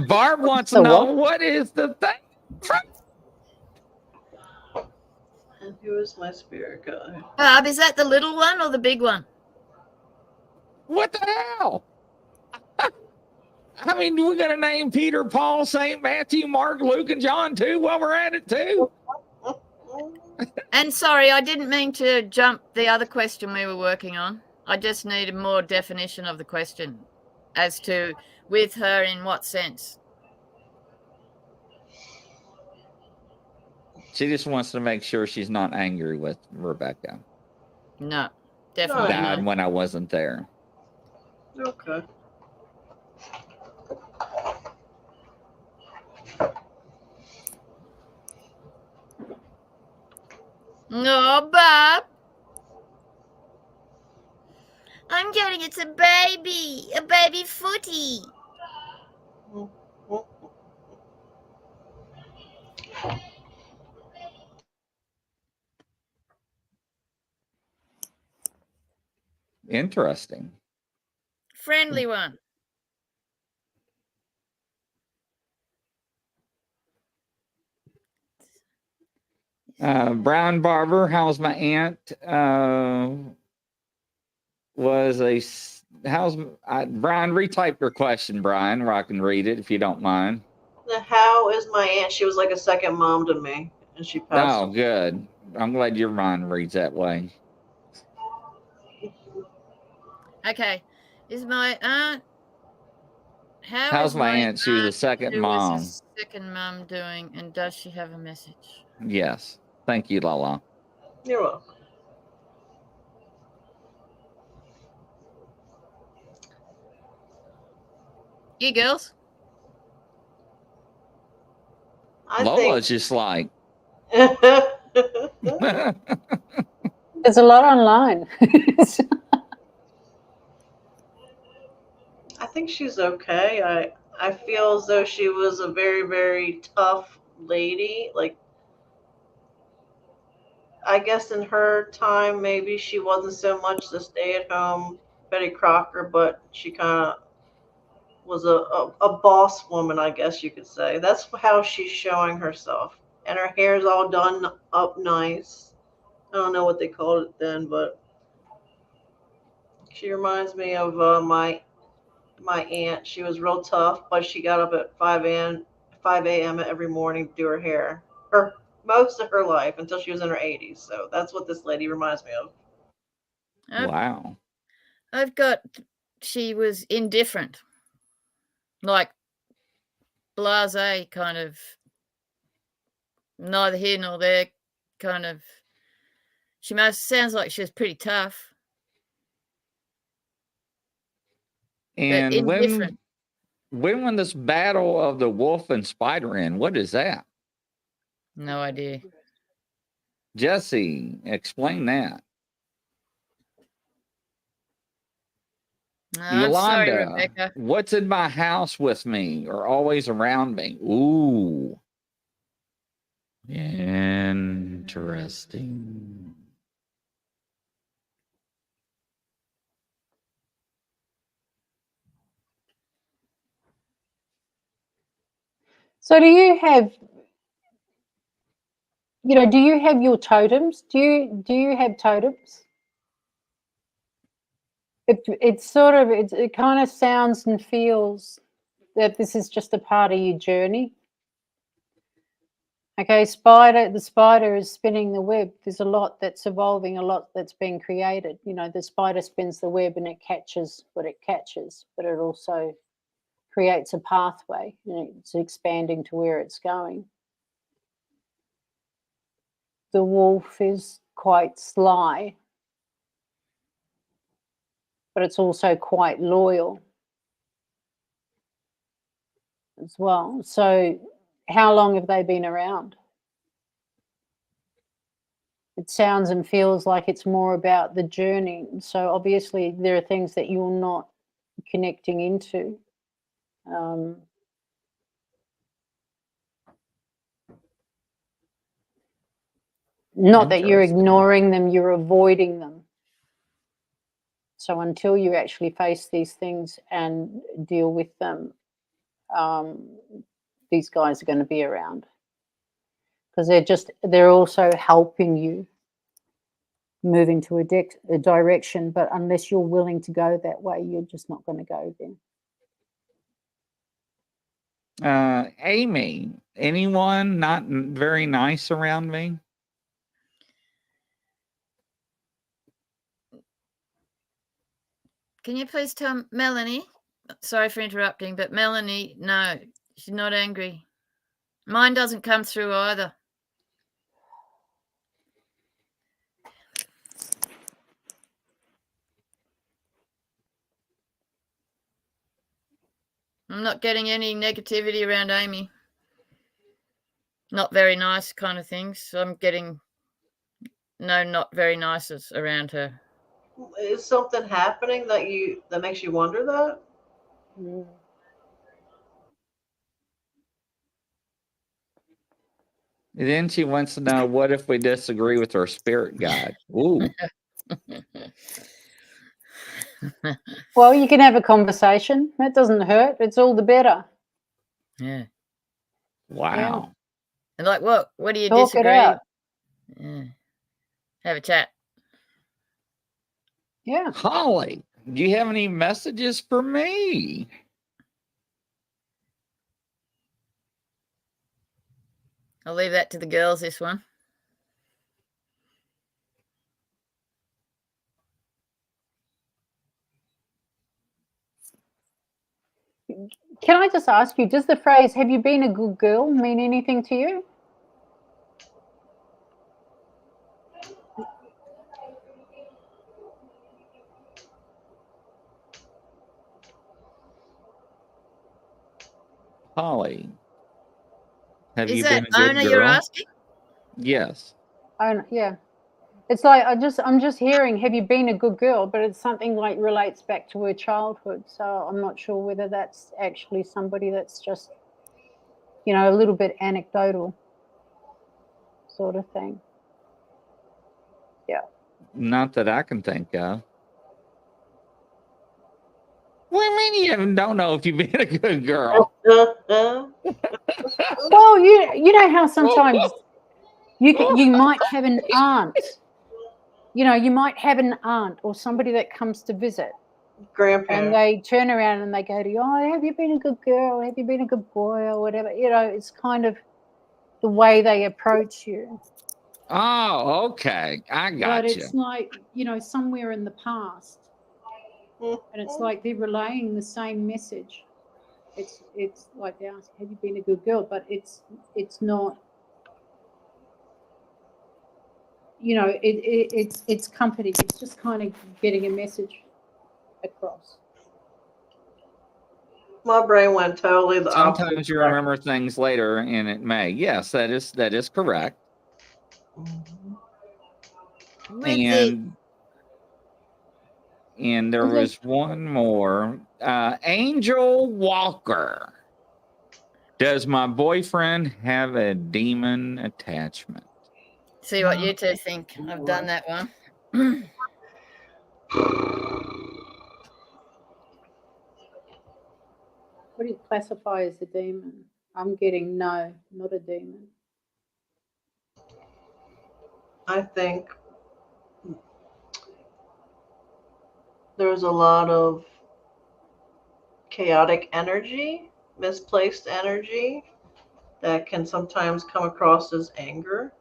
Barb wants to The know what? what is the thing. And who is my spirit guide? Bob, is that the little one or the big one? What the hell? I mean, we're going to name Peter, Paul, St. Matthew, Mark, Luke, and John too while we're at it too. And sorry, I didn't mean to jump the other question we were working on. I just needed more definition of the question as to with her in what sense. She just wants to make sure she's not angry with Rebecca. No, definitely Died not. when I wasn't there. Okay. No, Bob. I'm getting it's a baby footy. Interesting. Friendly one. Brown Barber, how's my aunt? Brian, retype your question, Brian, where I can read it if you don't mind. How is my aunt? She was like a second mom to me, and she passed. Oh, good. I'm glad your mind reads that way. Okay. Is my aunt How's my aunt? She was a second who mom. was a second mom doing, and does she have a message? Yes. Thank you, Lala. You're welcome. You girls? Lola's just like. There's a lot online. I think she's okay. I feel as though she was a very, very tough lady. Like, I guess in her time, maybe she wasn't so much the stay-at-home Betty Crocker, but she kind of was a boss woman, I guess you could say. That's how she's showing herself. And her hair's all done up nice. I don't know what they called it then, but she reminds me of my aunt. She was real tough, but she got up at 5 a.m. every morning to do her hair. Most of her life until she was in her 80s. So that's what this lady reminds me of. Wow. She was indifferent, like blasé, kind of neither here nor there, kind of. Sounds like she was pretty tough. And indifferent. when this battle of the wolf and spider in, what is that? No idea. Jesse, explain that. No, I'm sorry, Rebecca. What's in my house with me or always around me? Ooh. Interesting. So do you have your totems? Do you have totems? It kind of sounds and feels that this is just a part of your journey. Okay, the spider is spinning the web. There's a lot that's evolving, a lot that's being created. The spider spins the web and it catches what it catches, but it also creates a pathway and it's expanding to where it's going. The wolf is quite sly, but it's also quite loyal as well. So how long have they been around? It sounds and feels like it's more about the journey. So obviously there are things that you're not connecting into. Not that you're ignoring them, you're avoiding them. So until you actually face these things and deal with them, these guys are going to be around, because they're also helping you move into a direction, but unless you're willing to go that way, you're just not going to go there. Amy, anyone not very nice around me? Can you please tell Melanie? Sorry for interrupting, but Melanie, no, she's not angry. Mine doesn't come through either. I'm not getting any negativity around Amy. Not very nice kind of things. I'm getting no not very nices around her. Is something happening that makes you wonder that? And then she wants to know, what if we disagree with our spirit guide? Ooh. Well, you can have a conversation. That doesn't hurt. It's all the better. Yeah. Wow. Yeah. And like, what do you Talk disagree? it out. Yeah. Have a chat. Yeah. Holly, do you have any messages for me? I'll leave that to the girls, this one. Can I just ask you, does the phrase, have you been a good girl, mean anything to you? Holly, have Is you that been a good Ona you're girl? asking? Yes. Yeah. It's like I'm just hearing, have you been a good girl? But it's something like relates back to her childhood. So I'm not sure whether that's actually somebody that's just, a little bit anecdotal sort of thing. Yeah. Not that I can think of. What do you mean you don't know if you've been a good girl? Well, you know how sometimes you might have an aunt. You might have an aunt or somebody that comes to visit, and Grandparent. they turn around and they go to you, oh, have you been a good girl? Have you been a good boy or whatever? It's kind of the way they approach you. Oh, okay. I got But you. it's like, somewhere in the past. And it's like they're relaying the same message. It's like they ask, have you been a good girl? But it's not, it's comforting. It's just kind of getting a message across. My brain went totally the opposite. Sometimes you remember things later, and it may. Yes, that is correct. And there was one more. Angel Walker. Does my boyfriend have a demon attachment? See what you two think. I've done that one. What do you classify as a demon? I'm getting no, not a demon. I think there's a lot of chaotic energy, misplaced energy that can sometimes come across as anger.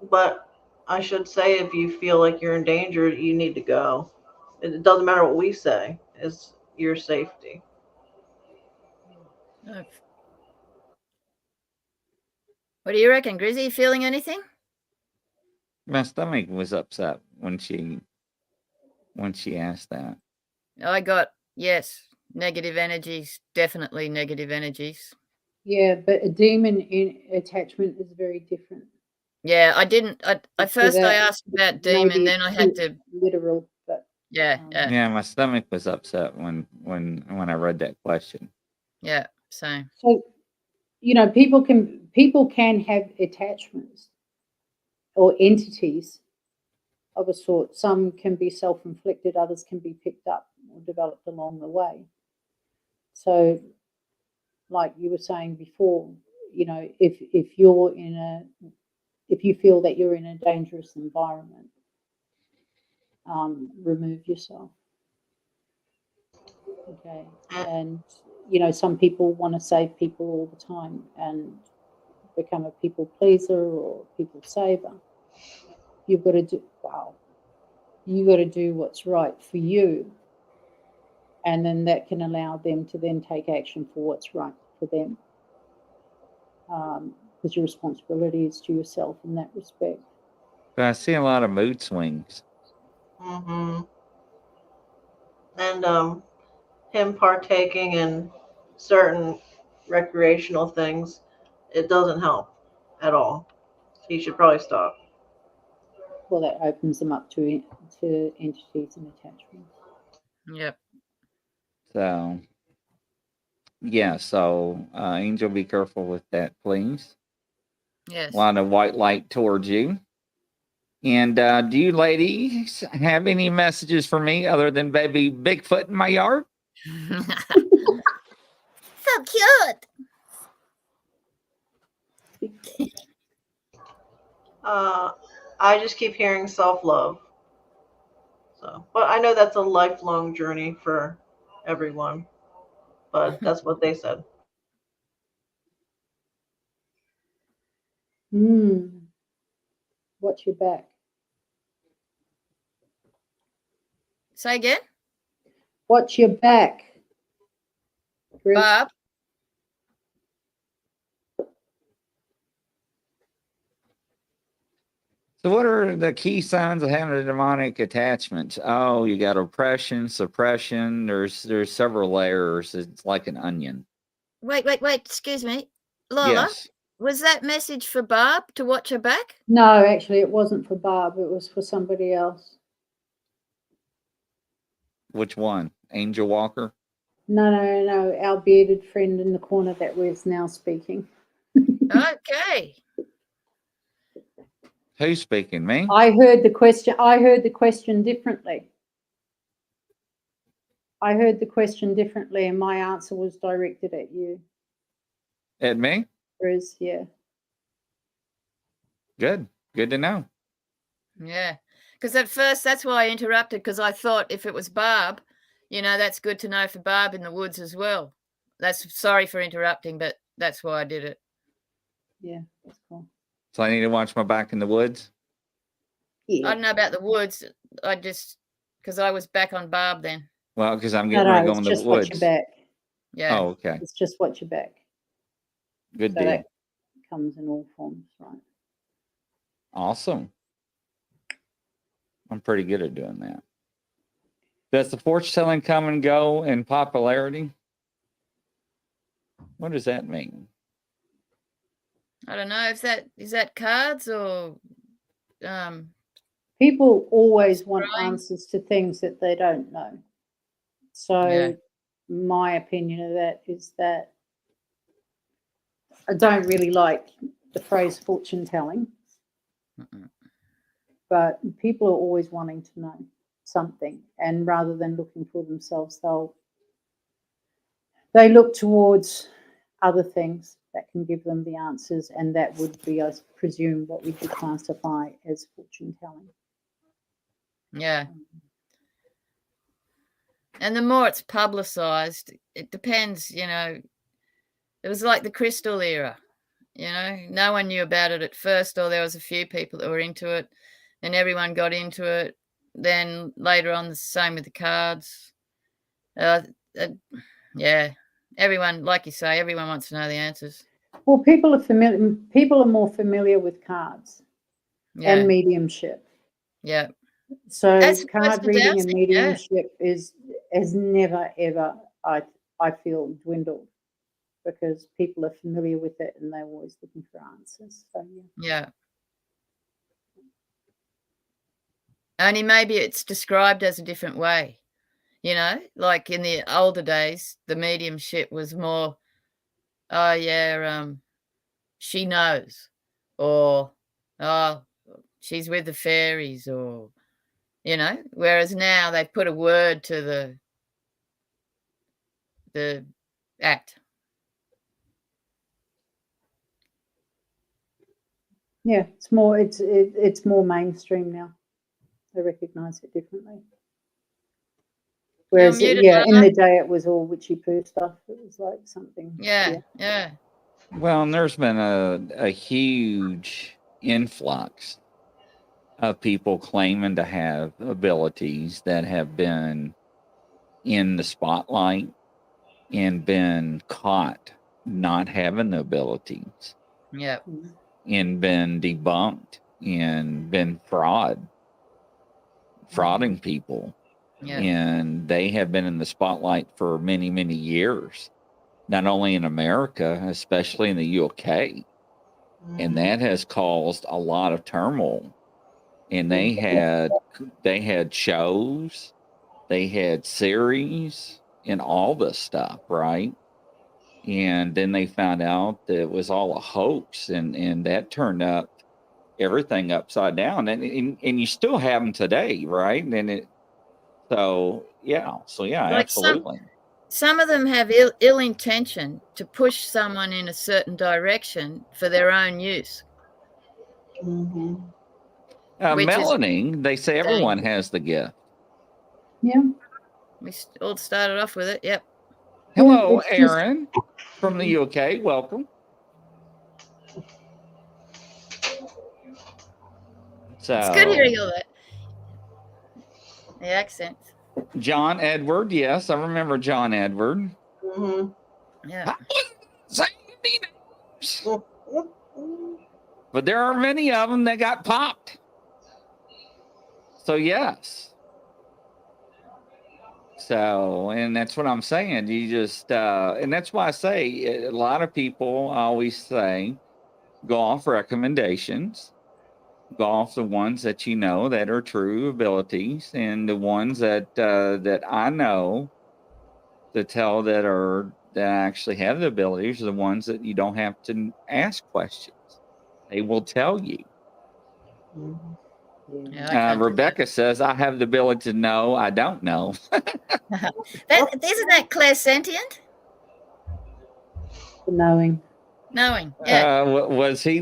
But I should say, if you feel like you're in danger, you need to go. It doesn't matter what we say, it's your safety. What do you reckon, Grizzy? Feeling anything? My stomach was upset when she asked that. I got, yes, negative energies, definitely negative energies. Yeah, but a demon in attachment is very different. Yeah, I didn't. I asked about demon, then I had to literal. But yeah. My stomach was upset when I read that question. Yeah, same. So, people can have attachments or entities of a sort. Some can be self-inflicted, others can be picked up or developed along the way. So, like you were saying before, if you feel that you're in a dangerous environment, remove yourself. Okay, and some people want to save people all the time and become a people pleaser or people saver. You've got to do what's right for you, and then that can allow them to then take action for what's right for them. Because your responsibility is to yourself in that respect. But I see a lot of mood swings. Mm-hmm. And him partaking in certain recreational things, it doesn't help at all. He should probably stop. Well, that opens them up to entities and attachments. Yep. So, yeah. So, Angel, be careful with that, please. Yes. A lot of white light towards you. And do you ladies have any messages for me other than baby Bigfoot in my yard? So cute. I just keep hearing self-love. So, but I know that's a lifelong journey for everyone. But that's what they said. Watch your back. Say again? Watch your back. Chris. Bob? So what are the key signs of having a demonic attachment? Oh, you got oppression, suppression. There's several layers. It's like an onion. Wait. Excuse me. Lola, Yes. was that message for Barb to watch her back? No, actually, it wasn't for Barb. It was for somebody else. Which one? Angel Walker? No. Our bearded friend in the corner that was now speaking. Okay. Who's speaking? Me? I heard the question differently. And my answer was directed at you. At me? Bruce, yeah. Good to know. Yeah. Because at first, that's why I interrupted, because I thought if it was Barb, that's good to know for Barb in the woods as well. Sorry for interrupting, but that's why I did it. Yeah, that's cool. So I need to watch my back in the woods? Yeah. I don't know about the woods. Because I was back on Barb then. Well, because I'm getting ready to go in the just woods. watch your back. Yeah. Oh, okay. It's just watch your back. Good So deal. that comes in all forms, right? Awesome. I'm pretty good at doing that. Does the fortune telling come and go in popularity? What does that mean? I don't know if is that cards or People always want Right. answers to things that they don't know. So Yeah. my opinion of that is that I don't really like the phrase fortune telling, but people are always wanting to know something, and rather than looking for themselves, they look towards other things that can give them the answers, and that would be, I presume, what we could classify as fortune telling. Yeah. And the more it's publicized, it depends, it was like the crystal era, no one knew about it at first, or there was a few people that were into it and everyone got into it. Then later on, the same with the cards. Yeah, everyone, like you say, everyone wants to know the answers. Well, people are more familiar with cards and mediumship. Yeah. So As card opposed to reading and dowsing, mediumship has never ever, I feel, dwindled, because people are familiar with it and they're always looking for answers. So Yeah. Only maybe it's described as a different way, like in the older days, the mediumship was more, oh yeah, she knows, or oh, she's with the fairies, or whereas now they put a word to the act. Yeah, it's more mainstream now. They recognise it differently. Whereas, muted, yeah, in Lala. the day it was all witchy poo stuff. It was like something. Yeah. Well, and there's been a huge influx of people claiming to have abilities that have been in the spotlight and been caught not having the abilities Yep. and been debunked and been frauding people. Yeah. And they have been in the spotlight for many, many years, not only in America, especially in the UK. And that has caused a lot of turmoil. And they had shows, they had series and all this stuff, right? And then they found out that it was all a hoax, and that turned up everything upside down. And you still have them today, right? So yeah, Like absolutely. some of them have ill intention to push someone in a certain direction for their own use. Which is Melanie, they say everyone has the gift. Yeah. We all started off with it. Yep. Hello, it's just- Aaron from the UK. Welcome. So It's good hearing all that. The accents. John Edward, yes, I remember John Edward. Yeah. But there are many of them that got popped. So yes. So, and that's what I'm saying. You just, and that's why I say a lot of people always say, go off recommendations, go off the ones that you know that are true abilities, and the ones that I know to tell that actually have the abilities are the ones that you don't have to ask questions. They will tell you. Yeah, Rebecca says, I have the ability to know I don't know. Isn't that clairsentient? Knowing. Knowing. Yeah. Was he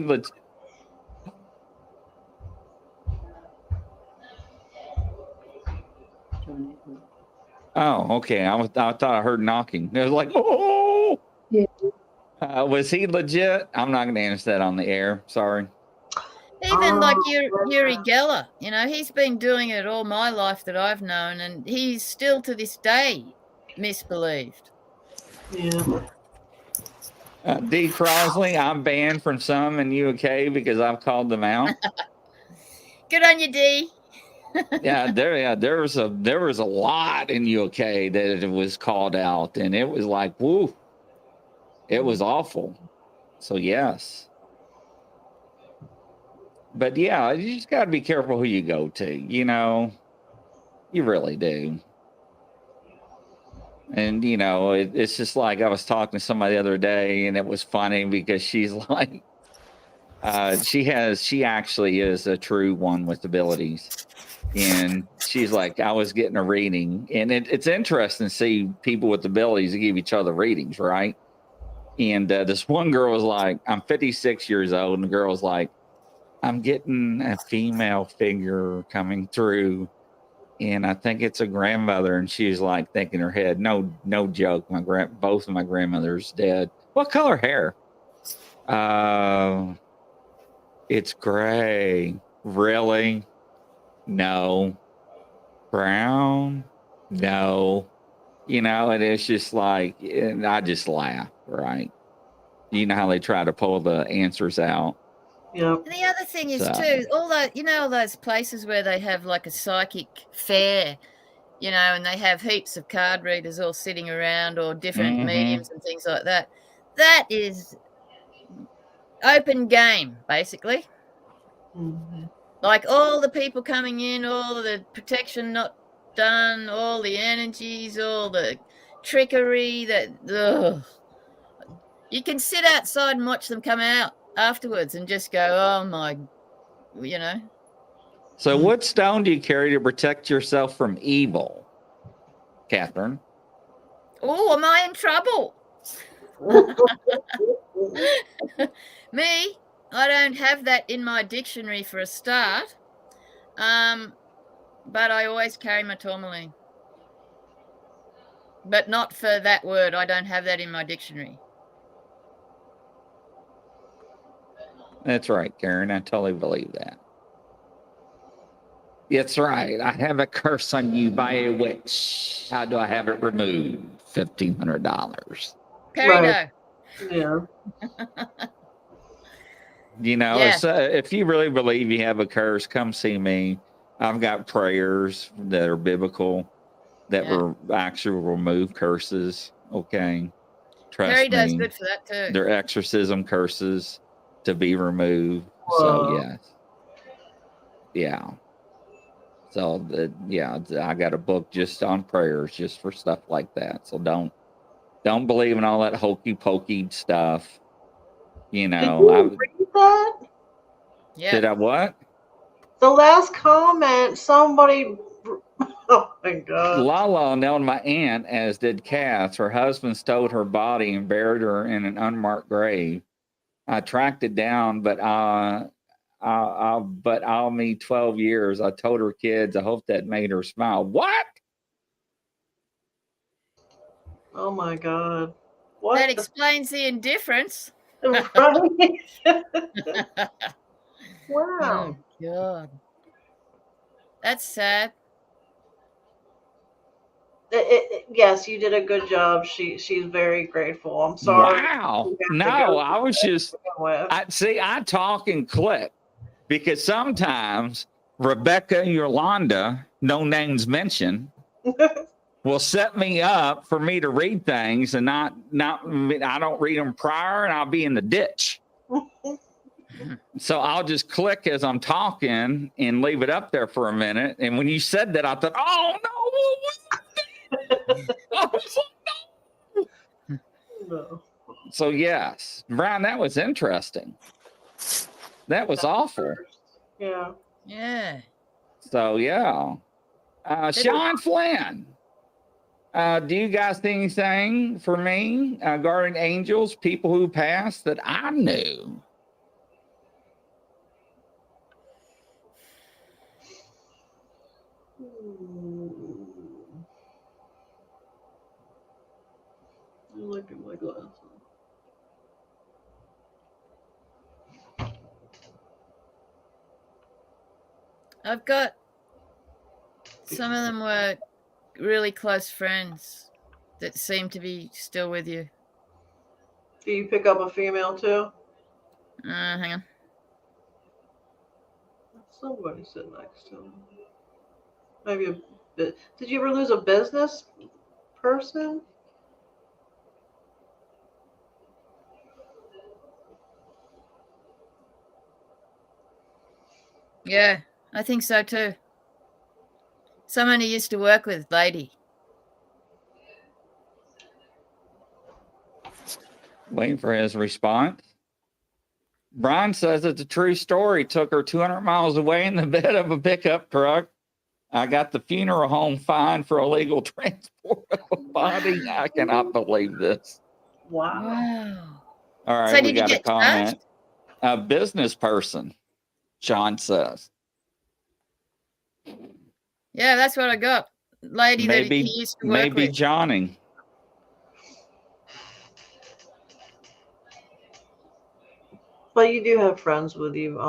Oh, okay. I thought I heard knocking. It was like, oh. Yeah. Was he legit? I'm not going to answer that on the air. Sorry. Even like Uri Geller, he's been doing it all my life that I've known, and he's still to this day misbelieved. Yeah. D. Crosley, I'm banned from some in UK because I've called them out. Good on you, D. there was a lot in UK that it was called out, and it was like, woo, it was awful. So yes. But yeah, you just got to be careful who you go to, you really do. And, it's just like I was talking to somebody the other day, and it was funny because she's like, she actually is a true one with abilities. And she's like, I was getting a reading, and it's interesting to see people with abilities to give each other readings, right? And this one girl was like, I'm 56 years old, and the girl was like, I'm getting a female figure coming through, and I think it's a grandmother. And she was like thinking in her head, no joke, both of my grandmothers dead. What color hair? It's gray. Really? No. Brown? No. And it's just like, and I just laugh, right? You know how they try to pull the answers out. Yep. And the other thing is too, all those places where they have like a psychic fair, and they have heaps of card readers all sitting around, or different mediums and things like that. That is open game, basically. Like all the people coming in, all the protection not done, all the energies, all the trickery you can sit outside and watch them come out afterwards and just go, oh my, So what stone do you carry to protect yourself from evil, Catherine? Oh, am I in trouble? Me, I don't have that in my dictionary for a start. But I always carry my tourmaline. But not for that word. I don't have that in my dictionary. That's right, Karen. I totally believe that. That's right. I have a curse on you by a witch. How do I have it removed? $1,500. Peridot. Yeah. You know, Yeah. if you really believe you have a curse, come see me. I've got prayers that are biblical that Yeah. will actually remove curses. Okay. Trust Peridot's me. good for that too. They're exorcism curses to be removed. So, Whoa. yes. Yeah. So, I got a book just on prayers, just for stuff like that. So, don't believe in all that hokey pokey stuff. You Did know, you read that? Yeah. did I what? The last comment, somebody. Oh my god. Lala nailed my aunt, as did Cass. Her husband stowed her body and buried her in an unmarked grave. I tracked it down, but I'll me 12 years. I told her kids. I hope that made her smile. What? Oh my god. What? That explains the indifference. Right? Oh Wow. God. That's sad. Yes, you did a good job. She's very grateful. I'm sorry. Wow. you have to No, go I was just. with. I talk and click because sometimes Rebecca Yolanda, no names mentioned, will set me up for me to read things and not I don't read them prior and I'll be in the ditch. So I'll just click as I'm talking and leave it up there for a minute. And when you said that, I thought, oh no, what was that? I was like, No. so yes, Brian, that was interesting. That was awful. Yeah. Yeah. So yeah. Sean Flynn. Do you guys see anything for me, guardian angels, people who passed that I knew? Look at my glasses. I've got some of them were really close friends that seem to be still with you. Do you pick up a female too? Hang on. Somebody sit next to him. Maybe a bit. Did you ever lose a business person? Yeah, I think so too. Someone who used to work with, lady. Waiting for his response. Brian says it's a true story. Took her 200 miles away in the bed of a pickup truck. I got the funeral home fined for illegal transport of a body. I cannot believe this. Wow. Wow. All right, So we did you got a get comment. charged? A business person, Sean says. Yeah, that's what I got. Lady that he used to work Maybe with. Johnny. But you do have friends with you.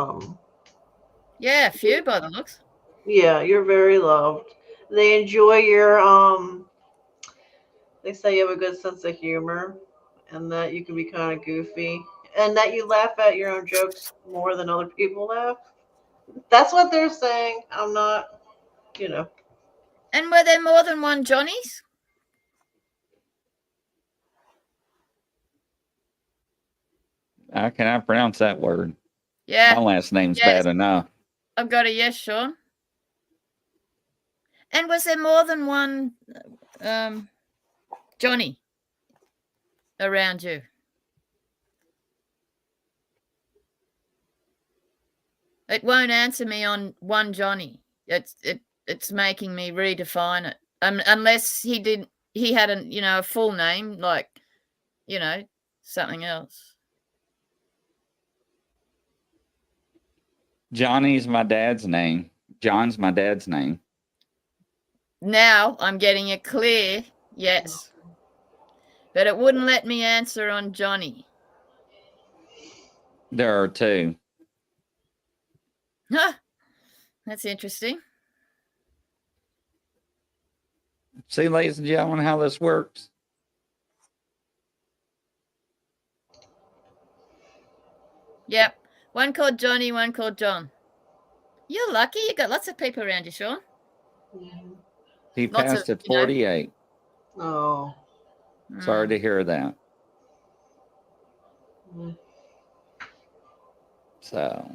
Yeah, a few by the looks. Yeah, you're very loved. They enjoy your they say you have a good sense of humor and that you can be kind of goofy and that you laugh at your own jokes more than other people laugh. That's what they're saying. I'm not, you know. And were there more than one Johnnies? How can I pronounce that word? Yeah. My last name's Yes. bad enough. I've got a yes, Sean. And was there more than one Johnny around you? It won't answer me on one Johnny. It's making me redefine it. Unless he he had a full name, like, something else. Johnny's my dad's name. John's my dad's name. Now I'm getting it clear. Yes. But it wouldn't let me answer on Johnny. There are two. Huh. That's interesting. See, ladies and gentlemen, how this works. Yep. One called Johnny, one called John. You're lucky. You got lots of people around you, Sean. He Lots passed of, at 48. Oh. Sorry to hear that. Mm. So,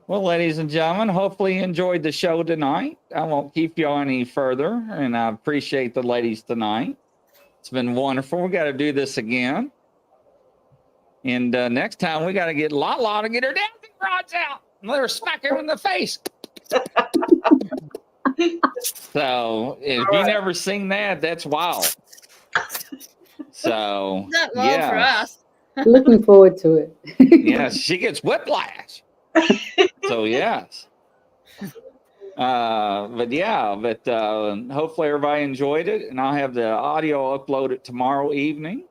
well, ladies and gentlemen, hopefully you enjoyed the show tonight. I won't keep you any further, and I appreciate the ladies tonight. It's been wonderful. We got to do this again. And next time we got to get Lala to get her dancing rods out and let her smack her in the face. So if you never seen that, that's wild. So Not wild for us. Looking forward to it. Yes, she gets whiplash. So yes. But hopefully everybody enjoyed it, and I'll have the audio uploaded tomorrow evening.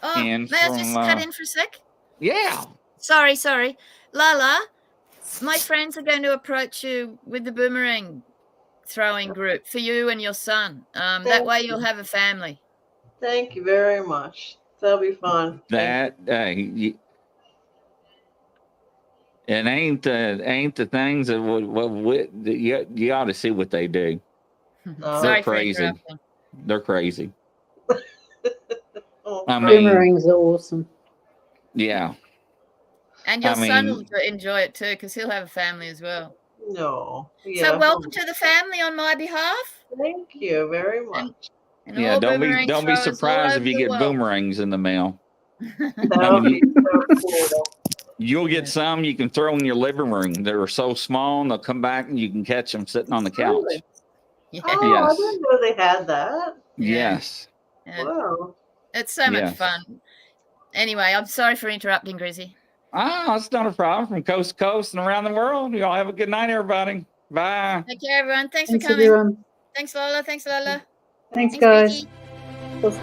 Oh, And may I just cut in for a sec? Yeah. Sorry. Lala, my friends are going to approach you with the boomerang throwing group for you and your son. That way you'll have a family. Thank you very much. That'll be fun. That it ain't the things that you ought to see what they do. No. They're Sorry for crazy. interrupting. They're crazy. Oh, I mean, Boomerangs are awesome. yeah. And your I son mean- will enjoy it too, because he'll have a family as well. no. So Yeah. welcome to the family on my behalf. Thank you very much. And Yeah, all don't boomerang be throwers surprised all if you over get the world. boomerangs in the mail. That'll be so cool. You'll get some you can throw in your living room. They're so small and they'll come back and you can catch them sitting on the couch. Really? Yeah. Oh, Yes. I didn't know they had that. Yeah. Yes. Yeah. Wow. It's so much Yes. fun. Anyway, I'm sorry for interrupting, Grizzy. Oh, it's not a problem. From coast to coast and around the world. You all have a good night, everybody. Bye. Take care, everyone. Thanks Thanks, for coming. everyone. Thanks, Lola. Thanks, Lola. Thanks, guys. Grizzy.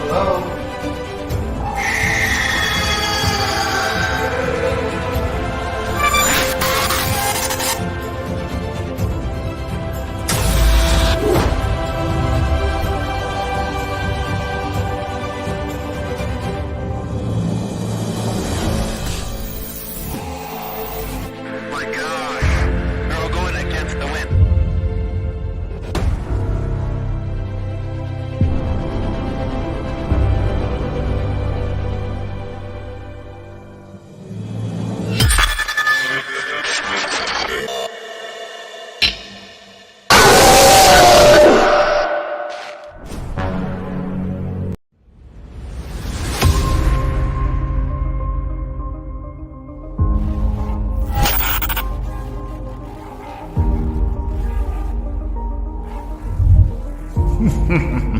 Hello? My gosh, they're all going against the wind. Ha ha ha.